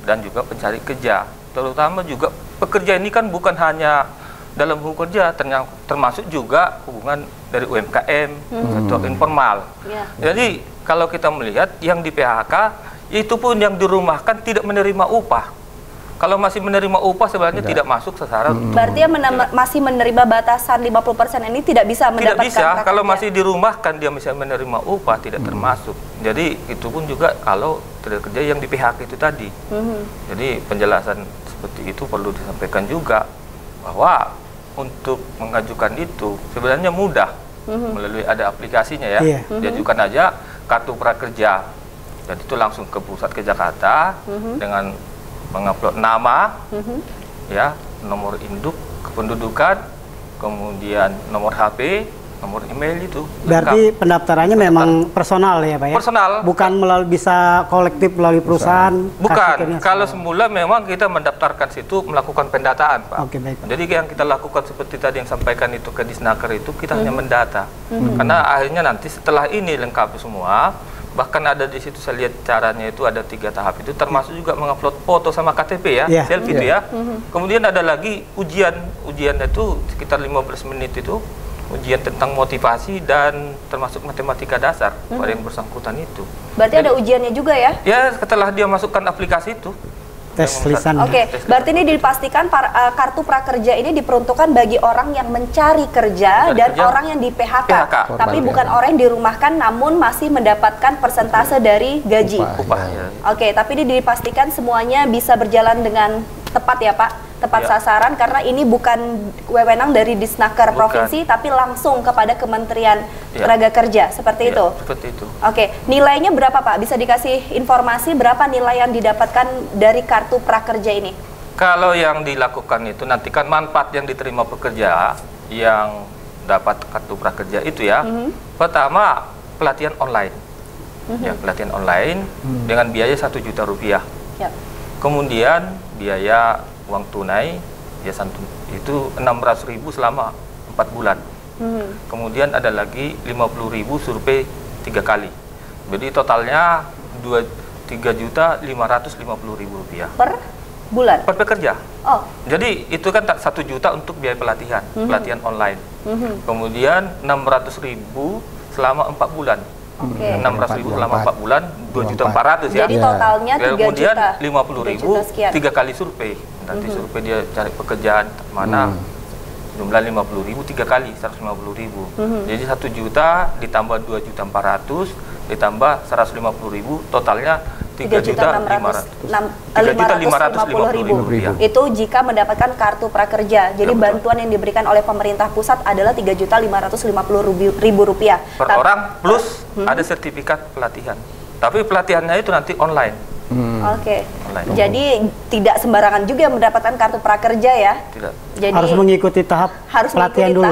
dan juga pencari kerja. Terutama juga pekerja ini kan bukan hanya dalam hubungan kerja, termasuk juga hubungan dari UMKM, sektor informal. Jadi kalau kita melihat yang di PHK itu pun yang dirumahkan tidak menerima upah. Kalau masih menerima upah sebenarnya tidak masuk sasaran. Berarti yang masih menerima batasan 50% ini tidak bisa mendapatkan Tidak bisa, prakerja. kalau masih dirumahkan dia bisa menerima upah, tidak termasuk. Jadi itu pun juga kalau tenaga kerja yang di PHK itu tadi. Jadi penjelasan seperti itu perlu disampaikan juga, bahwa untuk mengajukan itu sebenarnya mudah. Melalui ada aplikasinya ya. Diajukan aja kartu prakerja. Jadi itu langsung ke pusat ke Jakarta dengan mengupload nama, ya, nomor induk, kependudukan, kemudian nomor HP, nomor email itu. Berarti pendaftarannya memang personal ya Pak ya? Personal. Bukan melalui bisa kolektif melalui perusahaan? Bukan. Kalau semula memang kita mendaftarkan situ melakukan pendataan Pak. Oke, baik, Pak. Jadi yang kita lakukan seperti tadi yang sampaikan itu ke Disnaker itu kita hanya mendata. Karena akhirnya nanti setelah ini lengkap semua, bahkan ada di situ saya lihat caranya itu ada 3 tahap itu, termasuk juga mengupload foto sama KTP ya, selfie itu ya. Kemudian ada lagi ujiannya itu sekitar 15 menit itu, ujian tentang motivasi dan termasuk matematika dasar pada yang bersangkutan itu. Berarti ada ujiannya juga ya? Ya, setelah dia masukkan aplikasi itu. Tes lisan. Oke, berarti ini dipastikan kartu prakerja ini diperuntukkan bagi orang yang mencari kerja dan orang yang di PHK. Tapi bukan orang yang dirumahkan namun masih mendapatkan persentase dari gaji. Upah, ya. Oke, tapi ini dipastikan semuanya bisa berjalan dengan tepat ya Pak? Tepat sasaran, karena ini bukan wewenang dari Disnaker Provinsi, tapi langsung kepada Kementerian Tenaga Kerja, seperti itu? Seperti itu. Oke, nilainya berapa Pak? Bisa dikasih informasi berapa nilai yang didapatkan dari kartu prakerja ini? Kalau yang dilakukan itu nanti kan manfaat yang diterima pekerja yang dapat kartu prakerja itu ya, pertama pelatihan online, ya pelatihan online dengan biaya 1 juta rupiah. Kemudian biaya uang tunai ya itu 600.000 selama 4 bulan. Kemudian ada lagi 50.000 survei 3 kali. Jadi totalnya 3.550.000 rupiah per bulan per pekerja. Oh. Jadi itu kan 1 juta untuk biaya pelatihan, pelatihan online. Kemudian 600.000 selama 4 bulan. 600.000 selama 4 bulan, 2.400.000 ya. Jadi totalnya 3 kemudian juta. 50.000 3 kali survei. Nanti survei dia cari pekerjaan mana. Jumlah 50.000 3 kali 150.000. Jadi 1 juta ditambah 2.400.000 ditambah 150.000 totalnya 3.550.000 rupiah. Itu jika mendapatkan kartu prakerja. Jadi bantuan yang diberikan oleh pemerintah pusat adalah 3.550.000 rupiah per orang plus ada sertifikat pelatihan. Tapi pelatihannya itu nanti online. Oke. Jadi tidak sembarangan juga mendapatkan kartu prakerja ya. Tidak. Jadi harus mengikuti pelatihan dulu.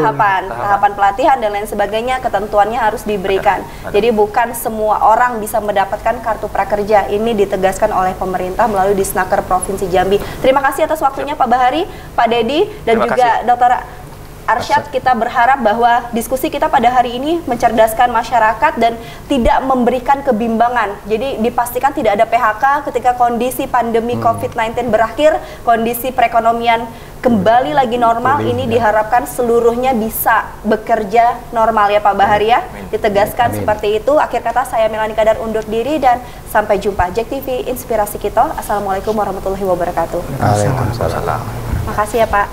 tahapan pelatihan dan lain sebagainya, ketentuannya harus diberikan. Jadi bukan semua orang bisa mendapatkan kartu prakerja. Ini ditegaskan oleh pemerintah melalui Disnaker Provinsi Jambi. Terima kasih atas waktunya Pak Bahari, Pak Dedi dan juga Dr. Arsyad. Kita berharap bahwa diskusi kita pada hari ini mencerdaskan masyarakat dan tidak memberikan kebimbangan. Jadi dipastikan tidak ada PHK ketika kondisi pandemi COVID-19 berakhir, kondisi perekonomian kembali lagi normal. Ini diharapkan seluruhnya bisa bekerja normal ya Pak Bahari ya. Ditegaskan seperti itu. Akhir kata saya Melani Kadar undur diri dan sampai jumpa. JEK TV Inspirasi Kita. Assalamualaikum warahmatullahi wabarakatuh. Waalaikumsalam. Makasih ya Pak.